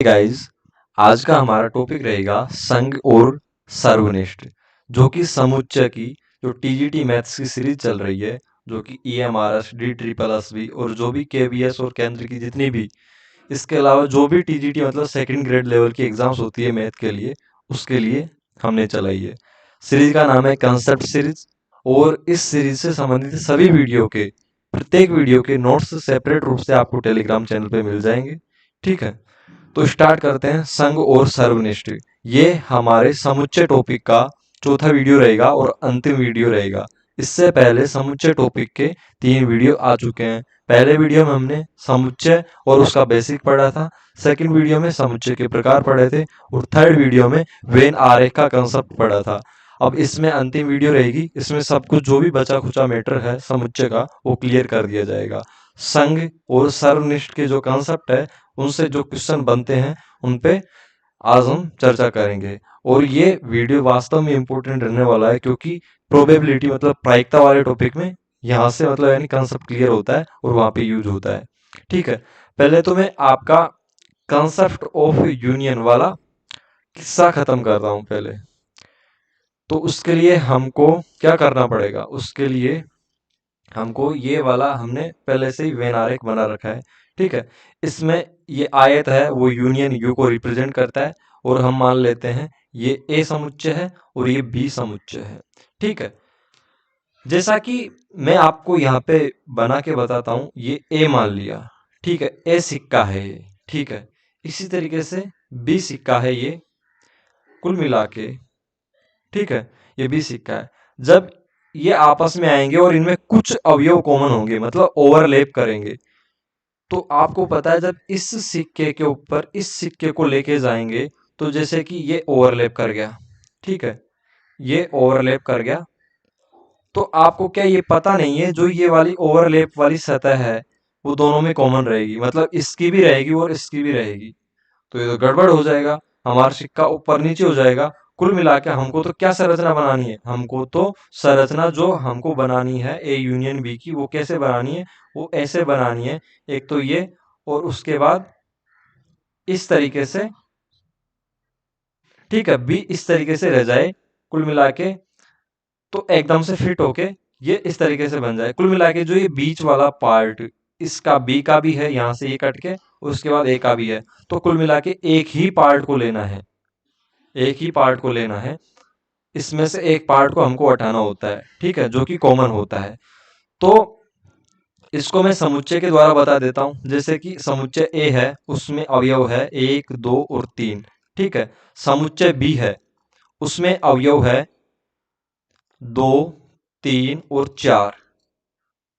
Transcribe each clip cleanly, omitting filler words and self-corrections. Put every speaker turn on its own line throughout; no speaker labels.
Guys, आज का हमारा टॉपिक रहेगा संघ और सर्वनिष्ठ, जो कि समुच्चय की जो टीजीटी मैथ्स की सीरीज चल रही है, जो कि EMRS, D triple S B और जो भी केवीएस और केंद्र की जितनी भी, इसके अलावा जो भी टीजीटी मतलब सेकंड ग्रेड लेवल की एग्जाम्स होती है मैथ के लिए, उसके लिए हमने चलाई है। सीरीज का नाम है कंसेप्ट सीरीज और इस सीरीज से संबंधित सभी वीडियो के प्रत्येक वीडियो के नोट्स सेपरेट रूप से आपको टेलीग्राम चैनल पे मिल जाएंगे। ठीक है, तो स्टार्ट करते हैं। संघ और सर्वनिष्ठ, ये हमारे समुच्चय टॉपिक का चौथा वीडियो रहेगा और अंतिम वीडियो रहेगा। इससे पहले समुच्चय टॉपिक के 3 वीडियो आ चुके हैं। पहले वीडियो में हमने समुच्चय और उसका बेसिक पढ़ा था, सेकंड वीडियो में समुच्चय के प्रकार पढ़े थे और थर्ड वीडियो में वेन आरेख का कंसेप्ट पढ़ा था। अब इसमें अंतिम वीडियो रहेगी, इसमें सब कुछ जो भी बचा खुचा मैटर है समुच्चय का वो क्लियर कर दिया जाएगा। संघ और सर्वनिष्ठ के जो कंसेप्ट है, उनसे जो क्वेश्चन बनते हैं उन पे आज हम चर्चा करेंगे। और ये वीडियो वास्तव में इंपॉर्टेंट रहने वाला है, क्योंकि प्रोबेबिलिटी मतलब प्रायिकता वाले टॉपिक में यहाँ से मतलब यानी कंसेप्ट क्लियर होता है और वहां पे यूज होता है। ठीक है, पहले तो मैं आपका कंसेप्ट ऑफ यूनियन वाला किस्सा खत्म कर रहा हूं पहले। तो उसके लिए हमको क्या करना पड़ेगा, उसके लिए हमको ये वाला हमने पहले से ही वेन आरेख बना रखा है। ठीक है, इसमें ये आयत है वो यूनियन यू को रिप्रेजेंट करता है और हम मान लेते हैं ये ए समुच्चय है और ये बी समुच्चय है। ठीक है, जैसा कि मैं आपको यहाँ पे बना के बताता हूँ, ये ए मान लिया। ठीक है, ए सिक्का है ये। ठीक है, इसी तरीके से बी सिक्का है ये, कुल मिला के। ठीक है, ये बी सिक्का है। जब ये आपस में आएंगे और इनमें कुछ अवयव कॉमन होंगे मतलब ओवरलैप करेंगे, तो आपको पता है जब इस सिक्के के ऊपर इस सिक्के को लेके जाएंगे तो जैसे कि ये ओवरलैप कर गया। ठीक है, ये ओवरलैप कर गया, तो आपको क्या ये पता नहीं है जो ये वाली ओवरलैप वाली सतह है वो दोनों में कॉमन रहेगी, मतलब इसकी भी रहेगी और इसकी भी रहेगी। तो ये तो गड़बड़ हो जाएगा, हमारा सिक्का ऊपर नीचे हो जाएगा। कुल मिला के हमको तो क्या संरचना बनानी है, हमको तो संरचना जो हमको बनानी है ए यूनियन बी की, वो कैसे बनानी है, वो ऐसे बनानी है। एक तो ये, और उसके बाद इस तरीके से। ठीक है, बी इस तरीके से रह जाए कुल मिला के, तो एकदम से फिट होके ये इस तरीके से बन जाए। कुल मिला के जो ये बीच वाला पार्ट, इसका बी का भी है यहाँ से ये कट के, उसके बाद ए का भी है। तो कुल मिला के एक ही पार्ट को लेना है, एक ही पार्ट को लेना है। इसमें से एक पार्ट को हमको हटाना होता है। ठीक है, जो कि कॉमन होता है। तो इसको मैं समुच्चय के द्वारा बता देता हूं। जैसे कि समुच्चय ए है, उसमें अवयव है 1 2 और 3। ठीक है, समुच्चय बी है, उसमें अवयव है 2 3 और 4।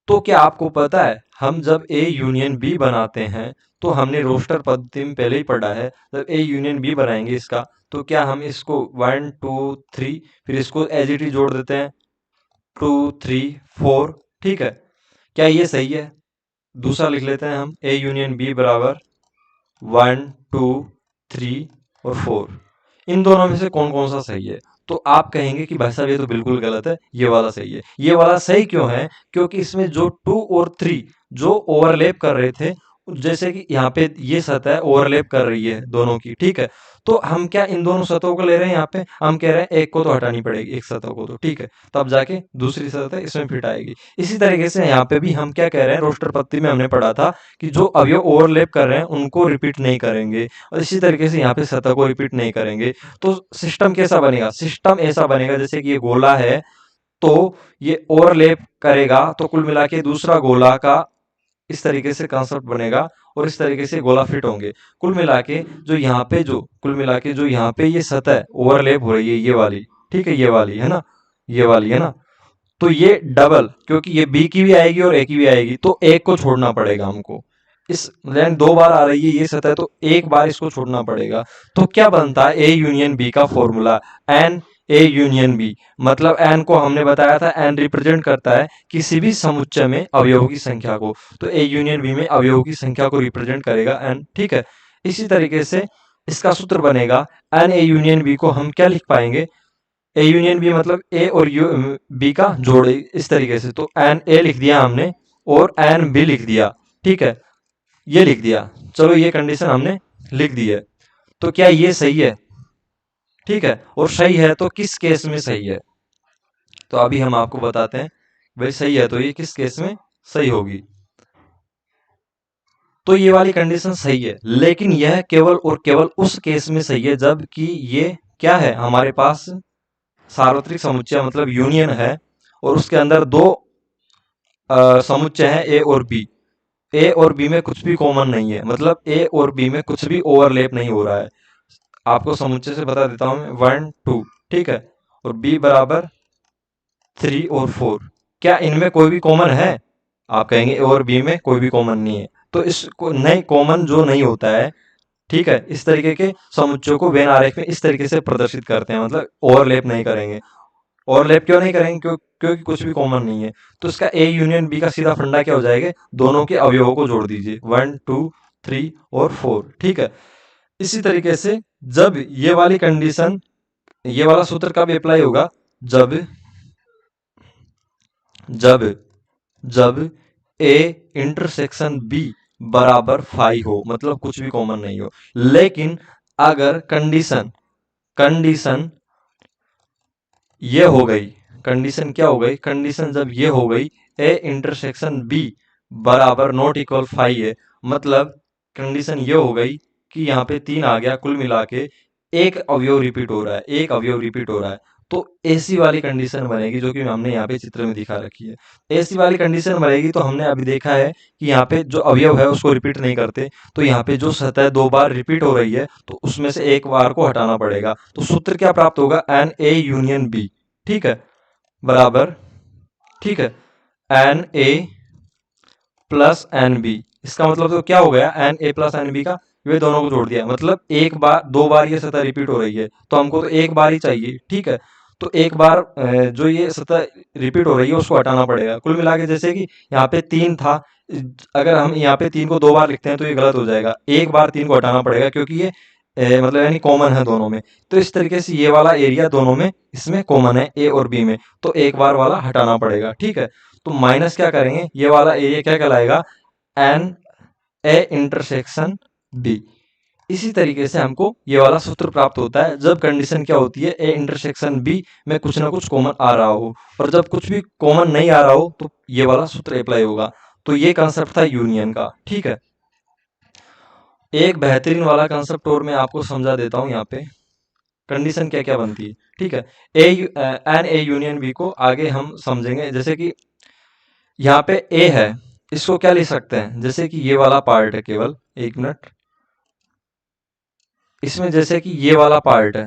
तो क्या आपको पता है हम जब ए यूनियन बी बनाते हैं, तो हमने रोस्टर पद्धति में पहले ही पढ़ा है, जब ए यूनियन बी बनाएंगे इसका, तो क्या हम इसको 1 2 3 फिर इसको एज इट इज जोड़ देते हैं 2 3 4। ठीक है, क्या ये सही है? दूसरा लिख लेते हैं हम, ए यूनियन बी बराबर 1 2 3 और 4। इन दोनों में से कौन कौन सा सही है? तो आप कहेंगे कि भाई साहब ये तो बिल्कुल गलत है, ये वाला सही है। ये वाला सही क्यों है? क्योंकि इसमें जो 2 और 3 जो ओवरलैप कर रहे थे, जैसे कि यहाँ पे ये सतह ओवरलैप कर रही है दोनों की। ठीक है, तो हम क्या इन दोनों सतहों को ले रहे हैं, यहाँ पे हम कह रहे हैं एक को तो हटानी पड़ेगी, एक सतह को तो। ठीक है, तब जाके दूसरी सतह इसमें फिट आएगी। इसी तरीके से यहाँ पे भी हम क्या कह रहे हैं, रोस्टर पद्धति में हमने पढ़ा था कि जो अवयव ओवरलैप कर रहे हैं उनको रिपीट नहीं करेंगे, और इसी तरीके से यहाँ पे सतह को रिपीट नहीं करेंगे। तो सिस्टम कैसा बनेगा? सिस्टम ऐसा बनेगा जैसे कि ये गोला है, तो ये ओवरलैप करेगा, तो कुल मिला के दूसरा गोला का इस तरीके से कंसेप्ट बनेगा और इस तरीके से गोला फिट होंगे। कुल मिला के जो यहाँ पे जो कुल मिला के जो यहाँ पे ये सतह ओवरलैप हो रही है, ये वाली, ठीक है, ये वाली है ना, ये वाली है ना, तो ये डबल, क्योंकि ये बी की भी आएगी और ए की भी आएगी, तो एक को छोड़ना पड़ेगा हमको। इस लाइन 2 बार आ रही है ये सतह, तो एक बार इसको छोड़ना पड़ेगा। तो क्या बनता है ए यूनियन बी का formula? N A union B, मतलब एन को हमने बताया था, एन रिप्रेजेंट करता है किसी भी समुच्चय में अवयवों की संख्या को, तो ए यूनियन बी में अवयवों की संख्या को रिप्रेजेंट करेगा एन। ठीक है, इसी तरीके से इसका सूत्र बनेगा एन ए यूनियन बी को हम क्या लिख पाएंगे, ए यूनियन बी मतलब ए और यू बी का जोड़, इस तरीके से। तो एन ए लिख दिया हमने और एन बी लिख दिया। ठीक है, ये लिख दिया, चलो ये कंडीशन हमने लिख दी है। तो क्या ये सही है? ठीक है, और सही है तो किस केस में सही है? तो अभी हम आपको बताते हैं भाई सही है तो ये किस केस में सही होगी। तो ये वाली कंडीशन सही है, लेकिन यह केवल और केवल उस केस में सही है जबकि ये क्या है, हमारे पास सार्वत्रिक समुच्चय मतलब यूनियन है और उसके अंदर दो समुच्चय हैं ए और बी। ए और बी में कुछ भी कॉमन नहीं है, मतलब ए और बी में कुछ भी ओवरलैप नहीं हो रहा है। आपको समुच्चय से बता देता हूं मैं, 1 2, ठीक है, और बी बराबर 3 और 4। क्या इनमें कोई भी कॉमन है? आप कहेंगे ए और बी में कोई भी कॉमन नहीं है, तो इसको नहीं, कॉमन जो नहीं होता है, ठीक है, इस तरीके के समुच्चयों को वेन आरेख में इस तरीके से प्रदर्शित करते हैं, मतलब ओवरलैप नहीं करेंगे। ओवरलैप क्यों नहीं करेंगे? क्योंकि कुछ भी कॉमन नहीं है। तो इसका ए यूनियन बी का सीधा फंडा क्या हो जाएगा, दोनों के अवयवों को जोड़ दीजिए, 1 2 3 और 4, ठीक है। इसी तरीके से जब ये वाली कंडीशन, ये वाला सूत्र कब अप्लाई होगा, जब जब जब ए इंटरसेक्शन बी बराबर 5 हो, मतलब कुछ भी कॉमन नहीं हो। लेकिन अगर कंडीशन कंडीशन ये हो गई, कंडीशन क्या हो गई, कंडीशन जब ये हो गई ए इंटरसेक्शन बी बराबर नॉट इक्वल 5 है, मतलब कंडीशन ये हो गई कि यहाँ पे 3 आ गया, कुल मिला के एक अवयव रिपीट हो रहा है, एक अवयव रिपीट हो रहा है। तो ऐसी वाली कंडीशन बनेगी जो कि हमने यहाँ पे चित्र में दिखा रखी है। ऐसी वाली कंडीशन बनेगी तो हमने अभी देखा है कि यहाँ पे जो अवयव है उसको रिपीट नहीं करते, तो यहाँ पे जो सतह 2 बार रिपीट हो रही है तो उसमें से एक बार को हटाना पड़ेगा। तो सूत्र क्या प्राप्त होगा, एन ए यूनियन बी, ठीक है, बराबर, ठीक है, n A plus n B. इसका मतलब तो क्या हो गया, n A plus n B का ये दोनों को जोड़ दिया, मतलब एक बार, दो बार ये सतह रिपीट हो रही है तो हमको तो एक बार ही चाहिए, ठीक है। तो एक बार जो ये सतह रिपीट हो रही है उसको हटाना पड़ेगा। कुल मिला के जैसे कि यहाँ पे 3 था, अगर हम यहाँ पे 3 को 2 बार लिखते हैं तो ये गलत हो जाएगा, एक बार 3 को हटाना पड़ेगा क्योंकि ये मतलब यानी कॉमन है दोनों में। तो इस तरीके से ये वाला एरिया दोनों में इसमें कॉमन है, ए और बी में, तो एक बार वाला हटाना पड़ेगा, ठीक है। तो माइनस क्या करेंगे, ये वाला एरिया क्या कहलाएगा, एन ए इंटरसेक्शन बी। इसी तरीके से हमको ये वाला सूत्र प्राप्त होता है जब कंडीशन क्या होती है, ए इंटरसेक्शन बी में कुछ ना कुछ कॉमन आ रहा हो, और जब कुछ भी कॉमन नहीं आ रहा हो तो ये वाला सूत्र अप्लाई होगा। तो ये कंसेप्ट था यूनियन का, ठीक है। एक बेहतरीन वाला कंसेप्ट और मैं आपको समझा देता हूँ यहाँ पे, कंडीशन क्या क्या बनती है, ठीक है। A N A union B को आगे हम समझेंगे। जैसे कि यहाँ पे ए है, इसको क्या लिख सकते हैं, जैसे कि ये वाला पार्ट है, केवल एक मिनट, इसमें जैसे कि ये वाला पार्ट है,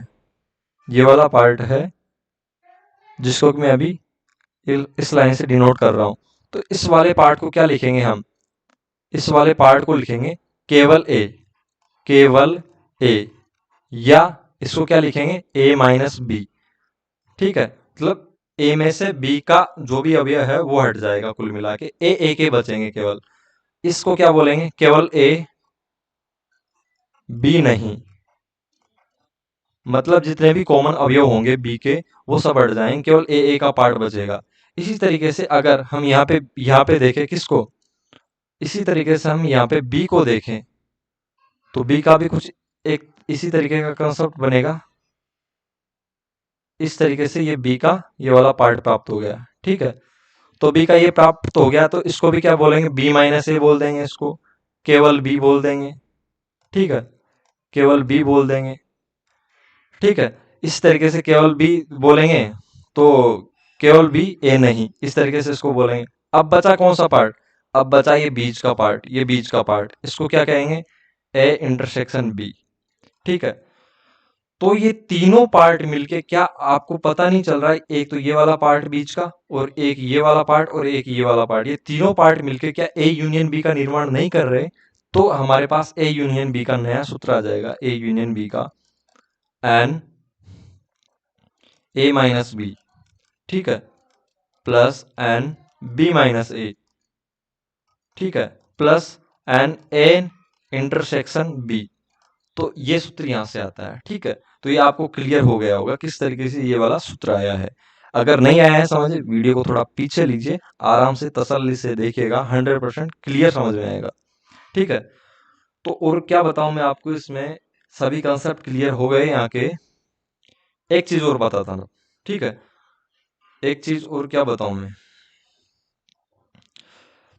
ये वाला पार्ट है जिसको कि मैं अभी इस लाइन से डिनोट कर रहा हूं। तो इस वाले पार्ट को क्या लिखेंगे हम, इस वाले पार्ट को लिखेंगे केवल ए, केवल ए, या इसको क्या लिखेंगे, ए माइनस बी, ठीक है। मतलब ए में से बी का जो भी अवयव है वो हट जाएगा, कुल मिला के ए के बचेंगे केवल। इसको क्या बोलेंगे, केवल ए, बी नहीं, मतलब जितने भी कॉमन अवयव होंगे बी के वो सब हट जाएंगे, केवल ए का पार्ट बचेगा। इसी तरीके से अगर हम यहाँ पे देखें किसको, इसी तरीके से हम यहाँ पे बी को देखें तो बी का भी कुछ एक इसी तरीके का कंसेप्ट बनेगा। इस तरीके से ये बी का ये वाला पार्ट प्राप्त हो गया, ठीक है। तो बी का ये प्राप्त हो गया तो इसको भी क्या बोलेंगे, बी माइनस ए बोल देंगे, इसको केवल बी बोल देंगे, ठीक है, केवल बी बोल देंगे, ठीक है। इस तरीके से केवल बी बोलेंगे तो केवल बी, ए नहीं, इस तरीके से इसको बोलेंगे। अब बचा कौन सा पार्ट, अब बचा ये बीच का पार्ट, ये बीच का पार्ट, इसको क्या कहेंगे, ए इंटरसेक्शन बी, ठीक है। तो ये तीनों पार्ट मिलके क्या आपको पता नहीं चल रहा है, एक तो ये वाला पार्ट बीच का, और एक ये वाला पार्ट, और एक ये वाला पार्ट, ये तीनों पार्ट मिलके क्या ए यूनियन बी का निर्माण नहीं कर रहे? तो हमारे पास ए यूनियन बी का नया सूत्र आ जाएगा, ए यूनियन बी का एन ए माइनस बी, ठीक है, plus n B minus A, ठीक है, plus n A intersection B. तो ये सूत्र यहां से आता है, ठीक है। तो ये आपको क्लियर हो गया होगा किस तरीके से ये वाला सूत्र आया है। अगर नहीं आया है समझ, वीडियो को थोड़ा पीछे लीजिए, आराम से तसल्ली से देखिएगा, 100% क्लियर समझ में आएगा, ठीक है। तो और क्या बताऊं मैं आपको इसमें, सभी कंसेप्ट क्लियर हो गए यहाँ के। एक चीज और बताता ना, ठीक है, एक चीज और क्या बताऊं मैं।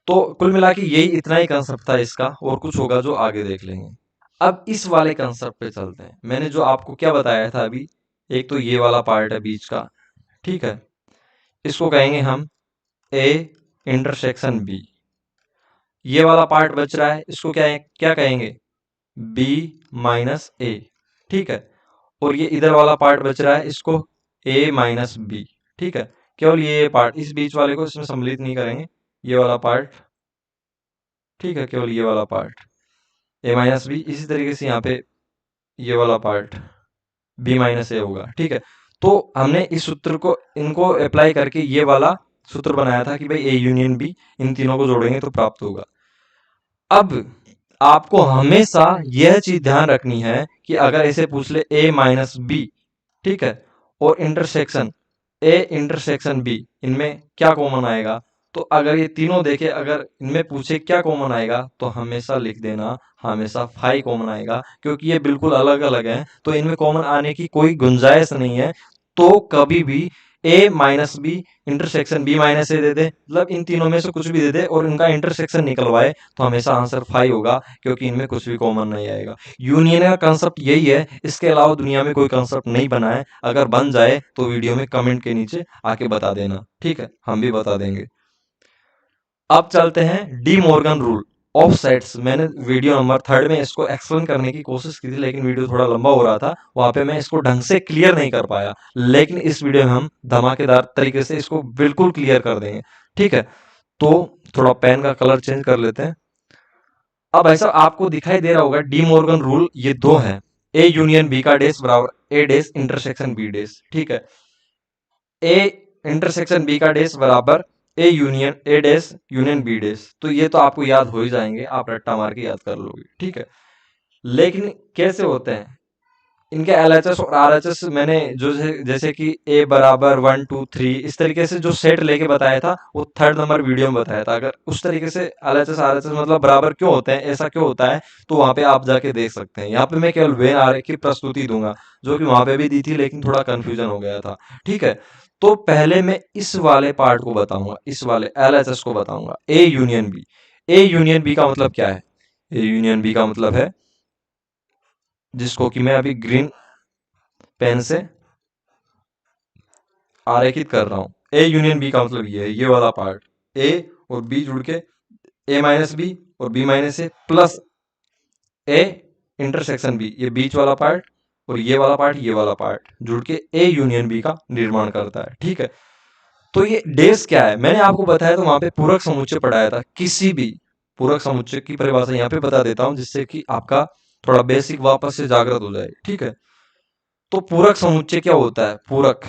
तो कुल मिला के यही इतना ही कंसेप्ट था इसका, और कुछ होगा जो आगे देख लेंगे। अब इस वाले कंसेप्ट पे चलते हैं। मैंने जो आपको क्या बताया था अभी, एक तो ये वाला पार्ट है बीच का, ठीक है, इसको कहेंगे हम ए इंटरसेक्शन बी। ये वाला पार्ट बच रहा है, इसको क्या क्या कहेंगे, बी माइनस ए, ठीक है। और ये इधर वाला पार्ट बच रहा है, इसको ए माइनस बी, ठीक है। केवल ये पार्ट, इस बीच वाले को इसमें सम्मिलित नहीं करेंगे, ये वाला पार्ट, ठीक है, केवल ये वाला पार्ट ए माइनस बी। इसी तरीके से यहाँ पे ये वाला पार्ट बी माइनस ए होगा, ठीक है। तो हमने इस सूत्र को, इनको अप्लाई करके ये वाला सूत्र बनाया था कि भाई ए यूनियन बी, इन तीनों को जोड़ेंगे तो प्राप्त होगा। अब आपको हमेशा यह चीज ध्यान रखनी है कि अगर ऐसे पूछ ले ए माइनस बी, ठीक है, और इंटरसेक्शन ए इंटरसेक्शन बी, इनमें क्या कॉमन आएगा, तो अगर ये तीनों देखे, अगर इनमें पूछे क्या कॉमन आएगा, तो हमेशा लिख देना हमेशा फाई कॉमन आएगा, क्योंकि ये बिल्कुल अलग अलग है, तो इनमें कॉमन आने की कोई गुंजाइश नहीं है। तो कभी भी A minus B intersection B minus A दे दे, मतलब इन तीनों में से कुछ भी दे दे और इनका इंटरसेक्शन निकलवाए, तो हमेशा आंसर फाई होगा, क्योंकि इनमें कुछ भी कॉमन नहीं आएगा। यूनियन का कंसेप्ट यही है, इसके अलावा दुनिया में कोई कंसेप्ट नहीं बना है। अगर बन जाए तो वीडियो में कमेंट के नीचे आके बता देना, ठीक है, हम भी बता देंगे। अब चलते हैं De Morgan rule of sets. मैंने वीडियो नंबर 3 में इसको एक्सप्लेन करने की कोशिश की थी, लेकिन वीडियो थोड़ा लंबा हो रहा था, वहां पे मैं इसको ढंग से क्लियर नहीं कर पाया। लेकिन इस वीडियो में हम धमाकेदार तरीके से इसको बिल्कुल क्लियर कर देंगे, ठीक है। तो थोड़ा पेन का कलर चेंज कर लेते हैं। अब ऐसा आपको दिखाई दे रहा होगा, डी मॉर्गन रूल ये दो है, ए यूनियन बी का डेस बराबर ए डेस इंटरसेक्शन बी डेस, ठीक है। ए इंटरसेक्शन बी का डेस बराबर A union A dash union B dash. तो ये तो आपको याद हो ही जाएंगे, आप रट्टा मार के याद कर लोगे, ठीक है। लेकिन कैसे होते हैं इनके एलएचएस और आरएचएस, मैंने जो जैसे कि ए बराबर 1 2 3 इस तरीके से जो सेट लेके बताया था, वो 3rd नंबर वीडियो में बताया था। अगर उस तरीके से एलएचएस आरएचएस मतलब बराबर क्यों होते हैं, ऐसा क्यों होता है, तो वहां पे आप जाके देख सकते हैं। यहाँ पे मैं केवल वेन आरेख की प्रस्तुति दूंगा, जो कि वहां पे भी दी थी, लेकिन थोड़ा कंफ्यूजन हो गया था, ठीक है। तो पहले मैं इस वाले पार्ट को बताऊंगा, इस वाले एलएचएस को बताऊंगा, A union B. A union B का मतलब क्या है, ए यूनियन बी का मतलब है, जिसको कि मैं अभी ग्रीन पेन से आरेखित कर रहा हूँ। ए यूनियन बी का मतलब ये है, ये वाला पार्ट, ए और बी जुड़ के ए माइनस बी और B minus A plus A intersection B, ये बीच वाला पार्ट और ये वाला पार्ट, ये वाला पार्ट जुड़ के ए यूनियन बी का निर्माण करता है, ठीक है। तो ये डेस क्या है, मैंने आपको बताया तो वहां पे पूरक समुच्चय पढ़ाया था। किसी भी पूरक समुच्चय की परिभाषा यहाँ पे बता देता हूँ, जिससे कि आपका थोड़ा बेसिक वापस से जागृत हो जाए, ठीक है। तो पूरक समुच्चय क्या होता है, पूरक,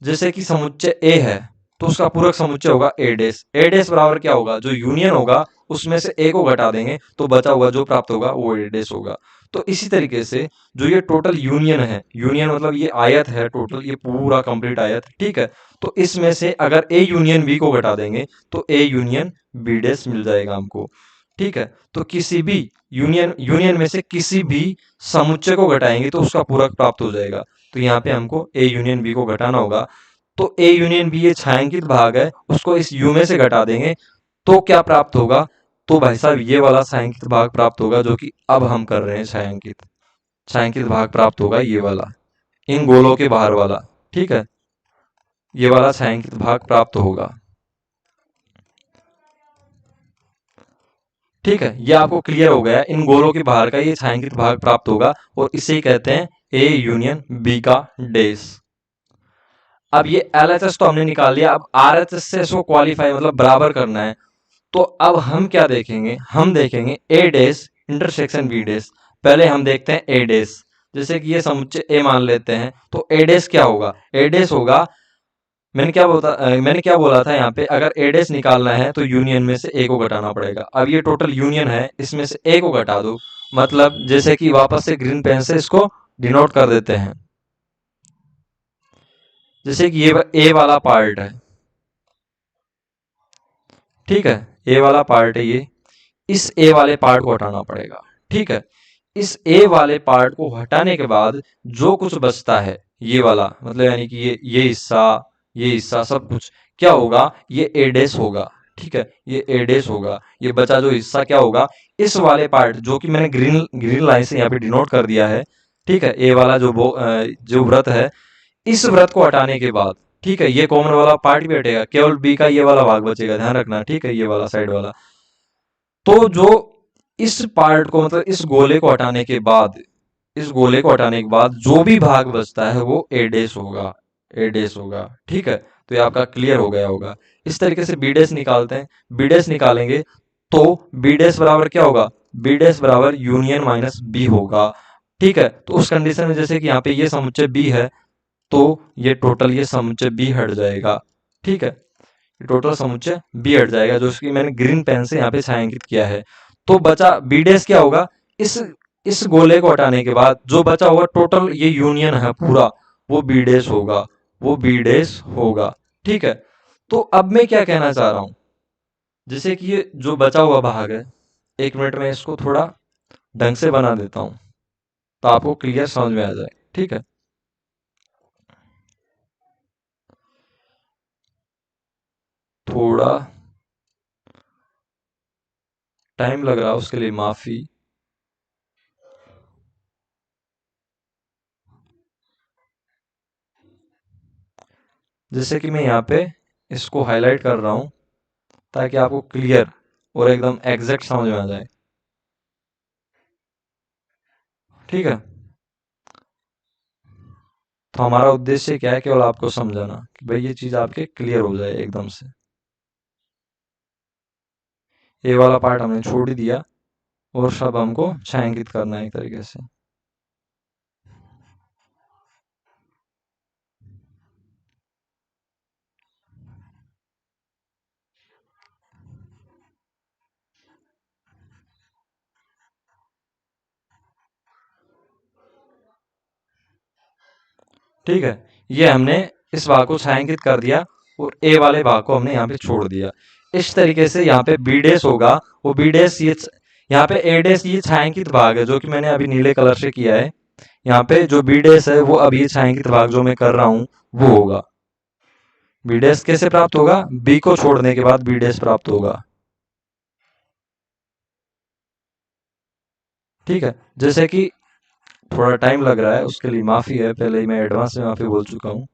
जैसे कि समुच्चय ए है, तो उसका पूरक समुच्चय होगा ए डेस। ए डेस बराबर क्या होगा, जो यूनियन होगा उसमें से ए को घटा देंगे, तो बचा हुआ जो प्राप्त होगा वो ए डेस होगा। तो इसी तरीके से जो ये टोटल यूनियन है, यूनियन मतलब ये आयत है टोटल, ये पूरा कंप्लीट आयत, ठीक है। तो इसमें से अगर ए यूनियन बी को घटा देंगे, तो ए यूनियन बी डेस मिल जाएगा हमको, ठीक है। तो किसी भी यूनियन यूनियन में से किसी भी समुच्चय को घटाएंगे तो उसका पूरक प्राप्त हो जाएगा। तो यहाँ पे हमको ए यूनियन बी को घटाना होगा। तो ए यूनियन बी ये छायांकित भाग है, उसको इस यू में से घटा देंगे, तो क्या प्राप्त होगा, तो भाई साहब ये वाला छायांकित भाग प्राप्त होगा, जो कि अब हम कर रहे हैं छायांकित। छायांकित भाग प्राप्त होगा ये वाला, इन गोलों के बाहर वाला, ठीक है, ये वाला छायांकित भाग प्राप्त होगा, ठीक है। ये आपको क्लियर हो गया, इन गोलों के बाहर का ये छायांकित भाग प्राप्त होगा, और इसे ही कहते हैं ए यूनियन बी का डेस। अब ये एलएचएस तो हमने निकाल लिया, अब आरएचएस से इसको क्वालिफाई मतलब बराबर करना है। तो अब हम क्या देखेंगे, हम देखेंगे ए डेस इंटरसेक्शन बी डेस। पहले हम देखते हैं ए डेस, जैसे कि ये समुच्चय ए मान लेते हैं, तो ए डेस क्या होगा, ए डेस होगा, मैंने क्या बोला था यहाँ पे, अगर ए डेस निकालना है तो यूनियन में से ए को घटाना पड़ेगा। अब ये टोटल यूनियन है, इसमें से ए को घटा दो, मतलब जैसे कि वापस से ग्रीन पेन से इसको डिनोट कर देते हैं, जैसे कि ये ए वाला पार्ट है, ठीक है, ए वाला पार्ट है ये, इस ए वाले पार्ट को हटाना पड़ेगा, ठीक है। इस ए वाले पार्ट को हटाने के बाद जो कुछ बचता है ये वाला, मतलब यानी कि ये हिस्सा सब कुछ क्या होगा, ये ए डैश होगा। ठीक है, ये ए डैश होगा। ये बचा जो हिस्सा क्या होगा, इस वाले पार्ट जो कि मैंने ग्रीन ग्रीन लाइन से यहाँ पे डिनोट कर दिया है। ठीक है, ए वाला जो व्रत है, इस व्रत को हटाने के बाद ठीक है, ये कॉमन वाला पार्ट भी हटेगा, केवल बी का ये वाला भाग बचेगा, ध्यान रखना। ठीक है, ये वाला साइड वाला। तो जो इस पार्ट को, मतलब इस गोले को हटाने के बाद, इस गोले को हटाने के बाद जो भी भाग बचता है वो ए डैश होगा, ए डैश होगा। ठीक है, तो ये आपका क्लियर हो गया होगा। इस तरीके से बी डैश निकालते हैं। बी डैश निकालेंगे तो बी डैश बराबर क्या होगा, बी डैश बराबर यूनियन माइनस बी होगा। ठीक है, तो उस कंडीशन में जैसे कि यहाँ पे ये समुच्चय बी है, तो ये टोटल ये समुच्चय बी हट जाएगा। ठीक है, टोटल समुच्चय बी हट जाएगा, जो कि मैंने ग्रीन पेन से यहाँ पे छायांकित किया है। तो बचा बी डैश क्या होगा, इस इस गोले को हटाने के बाद जो बचा होगा टोटल ये यूनियन है पूरा, वो बी डैश होगा, वो बी डैश होगा। ठीक है, तो अब मैं क्या कहना चाह रहा हूं, जैसे कि ये जो बचा हुआ भाग है, एक मिनट में इसको थोड़ा ढंग से बना देता हूं तो आपको क्लियर समझ में आ जाए। ठीक है, थोड़ा टाइम लग रहा है उसके लिए माफी। जैसे कि मैं यहाँ पे इसको हाईलाइट कर रहा हूँ ताकि आपको क्लियर और एकदम एग्जैक्ट समझ में आ जाए। ठीक है, तो हमारा उद्देश्य क्या है, केवल आपको समझाना कि भाई ये चीज आपके क्लियर हो जाए एकदम से। ये वाला पार्ट हमने छोड़ ही दिया और सब हमको छायांकित करना है एक तरीके से। ठीक है, ये हमने इस भाग को छायांकित कर दिया और ए वाले भाग को हमने यहाँ पे छोड़ दिया। इस तरीके से यहाँ पे बी डैश होगा, वो बी डैश ये यहाँ पे ए डैश ये छायांकित भाग है जो कि मैंने अभी नीले कलर से किया है। यहाँ पे जो बी डैश है वो अब ये छायांकित भाग जो मैं कर रहा हूँ वो होगा। बी डैश कैसे प्राप्त होगा, बी को छोड़ने के बाद बी डैश प्राप्त होगा। ठीक है, जैसे कि थोड़ा टाइम लग रहा है उसके लिए माफी है, पहले ही मैं एडवांस में माफी बोल चुका हूँ।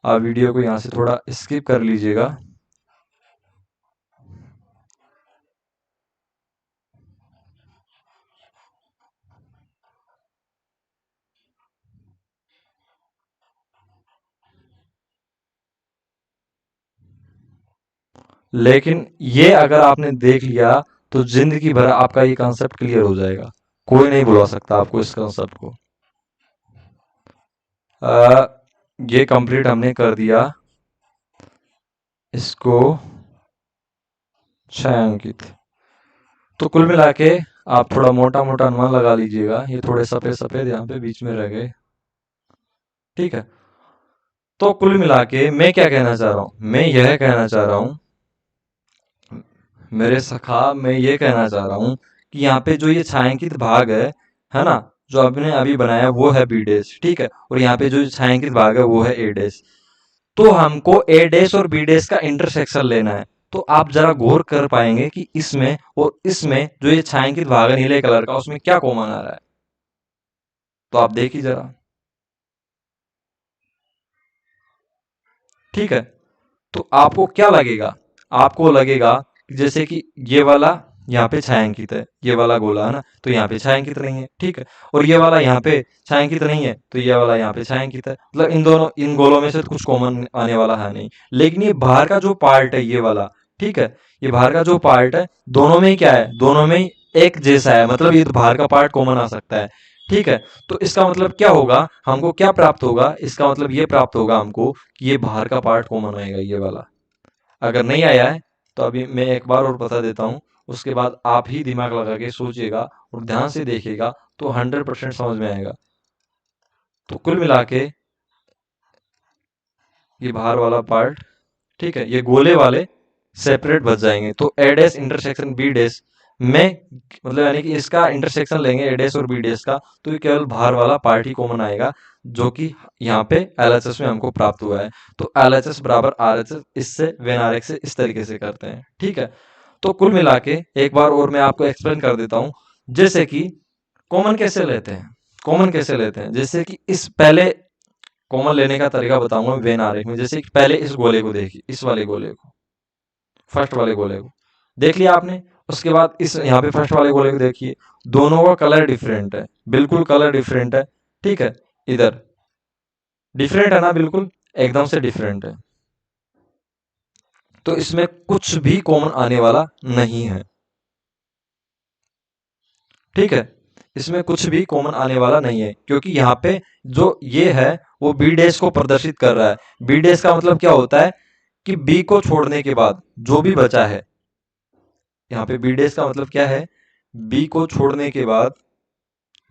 आप वीडियो को यहाँ से थोड़ा स्किप कर लीजिएगा। लेकिन ये अगर आपने देख लिया तो जिंदगी भर आपका ये कॉन्सेप्ट क्लियर हो जाएगा, कोई नहीं बुला सकता आपको इस कॉन्सेप्ट को। आ, ये कंप्लीट हमने कर दिया इसको छायांकित। तो कुल मिला के आप थोड़ा मोटा मोटा अनुमान लगा लीजिएगा, ये थोड़े सफेद सफेद यहाँ पे बीच में रह गए। ठीक है, तो कुल मिला के मैं क्या कहना चाह रहा हूँ, मैं यह कहना चाह रहा हूँ मेरे सखा, मैं ये कहना चाह रहा हूँ कि यहाँ पे जो ये छायांकित भाग है ना, जो आपने अभी बनाया वो है बी डैश। ठीक है, और यहाँ पे जो छायांकित भाग है वो है ए डैश। तो हमको ए डैश और बी डैश का इंटरसेक्शन लेना है। तो आप जरा गौर कर पाएंगे कि इसमें और इसमें जो ये छायांकित भाग है नीले कलर का, उसमें क्या कॉमन आ रहा है, तो आप देखिए जरा। ठीक है, तो आपको क्या लगेगा, आपको लगेगा कि जैसे कि ये वाला यहाँ पे छायांकित है, ये वाला गोला है ना, तो यहाँ पे छायांकित नहीं है। ठीक है, और ये वाला यहाँ पे छायांकित नहीं है, तो ये वाला यहाँ पे छायांकित है। मतलब इन दोनों इन गोलों में से तो कुछ कॉमन आने वाला है नहीं। लेकिन ये बाहर का जो पार्ट है ये वाला, ठीक है, ये बाहर का जो पार्ट है दोनों में ही क्या है, दोनों में ही एक जैसा है, मतलब ये तो बाहर का पार्ट कॉमन आ सकता है। ठीक है, तो इसका मतलब क्या होगा, हमको क्या प्राप्त होगा, इसका मतलब ये प्राप्त होगा हमको कि ये बाहर का पार्ट कॉमन आएगा ये वाला। अगर नहीं आया है तो अभी मैं एक बार और बता देता हूँ, उसके बाद आप ही दिमाग लगा के सोचिएगा और ध्यान से देखिएगा तो 100% समझ में आएगा। तो कुल मिला के ये बाहर वाला पार्ट, ठीक है, ये गोले वाले सेपरेट बच जाएंगे। तो ए डैश इंटरसेक्शन बी डैश में मतलब यानी कि इसका इंटरसेक्शन लेंगे ए डैश और बी डैश का, तो ये केवल बाहर वाला पार्ट ही कॉमन आएगा, जो कि यहाँ पे एलएचएस में हमको प्राप्त हुआ है। तो एलएचएस बराबर आरएचएस, इससे वेन आरएक्स से इस तरीके से करते हैं, ठीक है। तो कुल मिला के एक बार और मैं आपको एक्सप्लेन कर देता हूँ, जैसे कि कॉमन कैसे लेते हैं, कॉमन कैसे लेते हैं, जैसे कि इस पहले कॉमन लेने का तरीका बताऊंगा वेन आरेख में। जैसे कि पहले इस गोले को देखिए, इस वाले गोले को, फर्स्ट वाले गोले को देख लिया आपने। उसके बाद इस यहाँ पे फर्स्ट वाले गोले को देखिए, दोनों का कलर डिफरेंट है, बिल्कुल कलर डिफरेंट है, ठीक है। इधर डिफरेंट है ना, बिल्कुल एकदम से डिफरेंट है। तो इसमें कुछ भी कॉमन आने वाला नहीं है, ठीक है। इसमें कुछ भी कॉमन आने वाला नहीं है, क्योंकि यहाँ पे जो ये है वो बी डैश को प्रदर्शित कर रहा है। बी डैश का मतलब क्या होता है कि बी को छोड़ने के बाद जो भी बचा है, यहाँ पे बी डैश का मतलब क्या है, बी को छोड़ने के बाद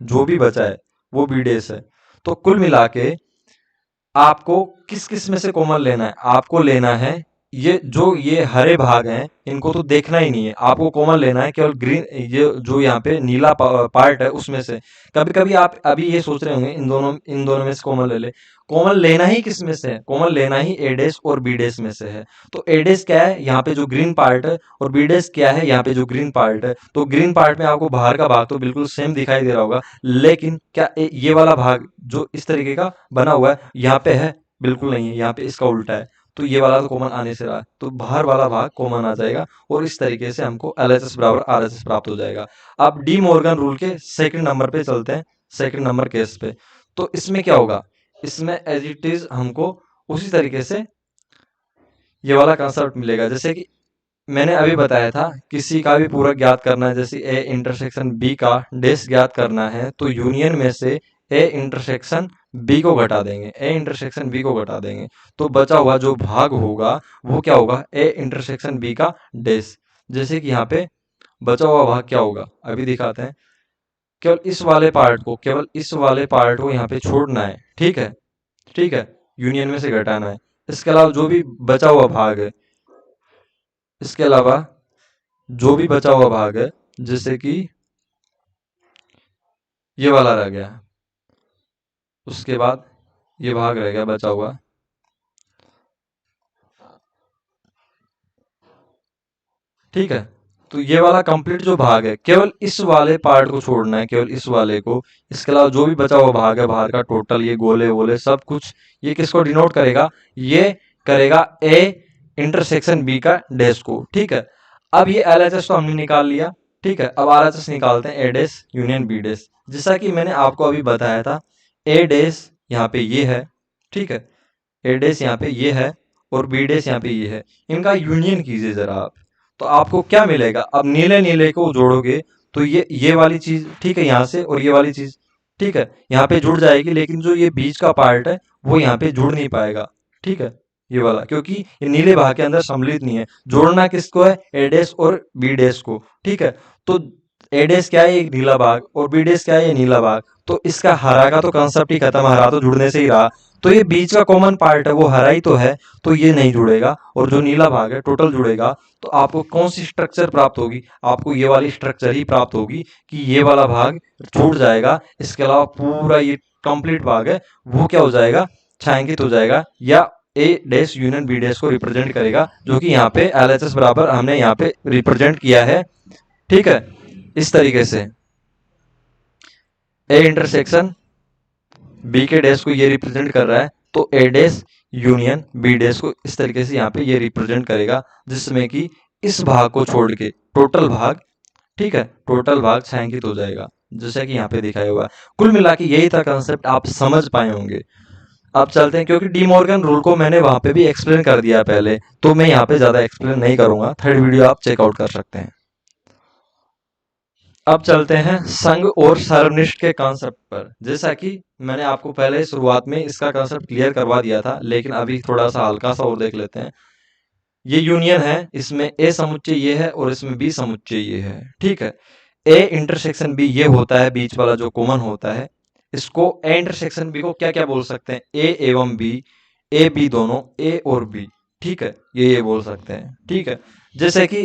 जो भी बचा है वो बी डैश है। तो कुल मिला के आपको किस किस में से कॉमन लेना है, आपको लेना है ये जो ये हरे भाग हैं इनको तो देखना ही नहीं है, आपको कॉमन लेना है केवल ग्रीन, ये जो यहाँ पे नीला पार्ट है उसमें से। कभी कभी आप अभी ये सोच रहे होंगे इन दोनों में से कॉमन ले ले, कॉमन लेना ही किस में से है, कॉमन लेना ही ए डैश और बी डैश में से है। तो ए डैश क्या है, यहाँ पे जो ग्रीन पार्ट है, और बी डैश क्या है, यहाँ पे जो ग्रीन पार्ट है। तो ग्रीन पार्ट में आपको बाहर का भाग तो बिल्कुल सेम दिखाई दे रहा होगा, लेकिन क्या ये वाला भाग जो इस तरीके का बना हुआ है यहाँ पे है, बिल्कुल नहीं है, यहाँ पे इसका उल्टा है। तो ये वाला तो कॉमन आने से रहा, तो बाहर वाला भाग कॉमन आ जाएगा, और इस तरीके से हमको एलएचएस बराबर आरएचएस प्राप्त हो जाएगा। अब डी मॉर्गन रूल के सेकंड नंबर पे चलते हैं, सेकंड नंबर केस पे। तो इसमें क्या होगा, इसमें एज इट इज हमको उसी तरीके से ये वाला कंसेप्ट मिलेगा, जैसे कि मैंने अभी बताया था किसी का भी पूरक ज्ञात करना है, जैसे ए इंटरसेक्शन बी का डैश ज्ञात करना है, तो यूनियन में से ए इंटरसेक्शन बी को घटा देंगे, ए इंटरसेक्शन बी को घटा देंगे, तो बचा हुआ जो भाग होगा वो क्या होगा, ए इंटरसेक्शन बी का डैश। जैसे कि यहाँ पे बचा हुआ भाग क्या होगा अभी दिखाते हैं, केवल इस वाले पार्ट को, केवल इस वाले पार्ट को यहाँ पे छोड़ना है, ठीक है, ठीक है, यूनियन में से घटाना है। इसके अलावा जो भी बचा हुआ भाग है, इसके अलावा जो भी बचा हुआ भाग है, जैसे कि ये वाला रह गया, उसके बाद ये भाग रह गया बचा हुआ, ठीक है। तो ये वाला कंप्लीट जो भाग है, केवल इस वाले पार्ट को छोड़ना है, केवल इस वाले को। इसके अलावा जो भी बचा हुआ भाग है बाहर का टोटल, ये गोले वोले सब कुछ, ये किसको डिनोट करेगा, ये करेगा ए इंटरसेक्शन बी का डैश को, ठीक है। अब ये एलएचएस तो हमने निकाल लिया, ठीक है। अब आरएचएस निकालते हैं, ए डैश यूनियन बी डैश। जैसा कि मैंने आपको अभी बताया था, ए डैश यहाँ पे ये है, ठीक है, ए डैश यहाँ पे ये है, और बी डैश यहाँ पे ये है। इनका यूनियन कीजिए जरा आप, तो आपको क्या मिलेगा, अब नीले नीले को जोड़ोगे तो ये वाली चीज, ठीक है, यहाँ से, और ये वाली चीज, ठीक है, यहाँ पे जुड़ जाएगी, लेकिन जो ये बीच का पार्ट है वो यहाँ पे जुड़ नहीं पाएगा, ठीक है, ये वाला, क्योंकि ये नीले भाग के अंदर सम्मिलित नहीं है। जोड़ना किसको है, ए डैश और बी डैश को, ठीक है। तो ए डैश क्या है, एक नीला भाग, और बी डैश क्या है, ये नीला भाग। तो इसका हरा का तो कंसेप्ट ही खत्म, हरा तो जुड़ने से ही रहा। तो ये बीच का कॉमन पार्ट है वो हरा ही तो है, तो ये नहीं जुड़ेगा, और जो नीला भाग है टोटल जुड़ेगा। तो आपको कौन सी स्ट्रक्चर प्राप्त होगी, आपको ये वाली स्ट्रक्चर ही प्राप्त होगी कि ये वाला भाग छूट जाएगा। इसके अलावा पूरा ये कंप्लीट भाग है वो क्या हो जाएगा, छायांकित हो जाएगा, या ए डैश यूनियन बी डैश को रिप्रेजेंट करेगा, जो कि यहाँ पे एलएचएस बराबर हमने यहाँ पे रिप्रेजेंट किया है, ठीक है, इस तरीके से। ए इंटरसेक्शन बी के डैश को ये रिप्रेजेंट कर रहा है, तो ए डैश यूनियन बी डैश को इस तरीके से यहाँ पे ये रिप्रेजेंट करेगा, जिसमें कि इस भाग को छोड़ के टोटल भाग, ठीक है, टोटल भाग छायांकित हो जाएगा, जैसा कि यहाँ पे दिखाया हुआ है। कुल मिला के यही था कंसेप्ट, आप समझ पाए होंगे। अब चलते हैं, क्योंकि डी मॉर्गन रूल को मैंने वहां पे भी एक्सप्लेन कर दिया पहले, तो मैं यहाँ पे ज्यादा एक्सप्लेन नहीं करूंगा, थर्ड वीडियो आप चेकआउट कर सकते हैं। अब चलते हैं संघ और सर्वनिष्ठ के कॉन्सेप्ट पर। जैसा कि मैंने आपको पहले शुरुआत में इसका कॉन्सेप्ट क्लियर करवा दिया था, लेकिन अभी थोड़ा सा हल्का सा और देख लेते हैं। ये यूनियन है, इसमें ए समुच्चय ये है और इसमें बी समुच्चय ये है, ठीक है। ए इंटरसेक्शन बी ये होता है बीच वाला जो कॉमन होता है। इसको ए इंटरसेक्शन बी को क्या क्या बोल सकते हैं, ए एवं बी, ए बी दोनों, ए और बी, ठीक है, ये बोल सकते हैं, ठीक है। जैसे कि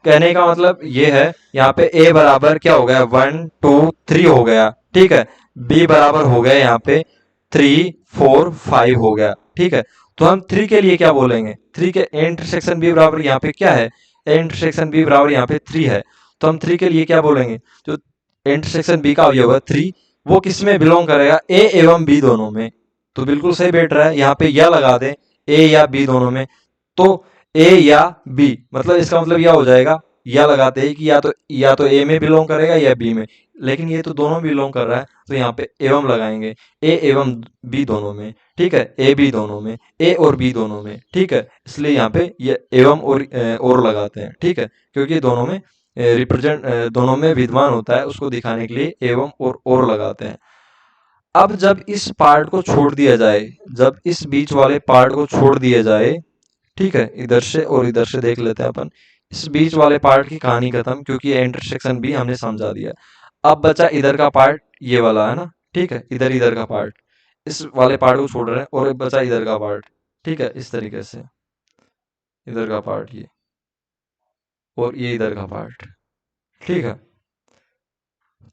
कहने का मतलब ये है, यहाँ पे ए बराबर क्या हो गया, 1 2 3 हो गया, ठीक है। बी बराबर हो गया यहाँ पे 3 4 5 हो गया, ठीक है। तो हम 3 के लिए क्या बोलेंगे, 3 के ए इंटरसेक्शन बी बराबर यहाँ पे क्या है, ए इंटरसेक्शन बी बराबर यहाँ पे 3 है। तो हम 3 के लिए क्या बोलेंगे, जो इंटरसेक्शन बी का अवयव है 3, वो किस में बिलोंग करेगा, ए एवं बी दोनों में। तो बिल्कुल सही बैठ रहा है, यहाँ पे या लगा दें, ए या बी दोनों में। तो ए या बी, मतलब इसका मतलब यह हो जाएगा, या लगाते हैं कि या तो ए में बिलोंग करेगा या बी में, लेकिन ये तो दोनों बिलोंग कर रहा है, तो यहाँ पे एवं लगाएंगे, ए एवं बी दोनों में, ठीक है, ए बी दोनों में, ए और बी दोनों में, ठीक है। इसलिए यहाँ पे ये एवं और लगाते हैं, ठीक है, क्योंकि दोनों में रिप्रेजेंट, दोनों में विद्यमान होता है, उसको दिखाने के लिए एवं और लगाते हैं। अब जब इस पार्ट को छोड़ दिया जाए, जब इस बीच वाले पार्ट को छोड़ दिया जाए, ठीक है, इधर से और इधर से देख लेते हैं अपन, इस बीच वाले पार्ट की कहानी खत्म, क्योंकि ये इंटरसेक्शन भी हमने समझा दिया। अब बचा इधर का पार्ट, ये वाला है ना, ठीक है, इधर इधर का पार्ट, इस वाले पार्ट को छोड़ रहे हैं, और बचा इधर का पार्ट, ठीक है, इस तरीके से इधर का पार्ट ये, और ये इधर का पार्ट, ठीक है।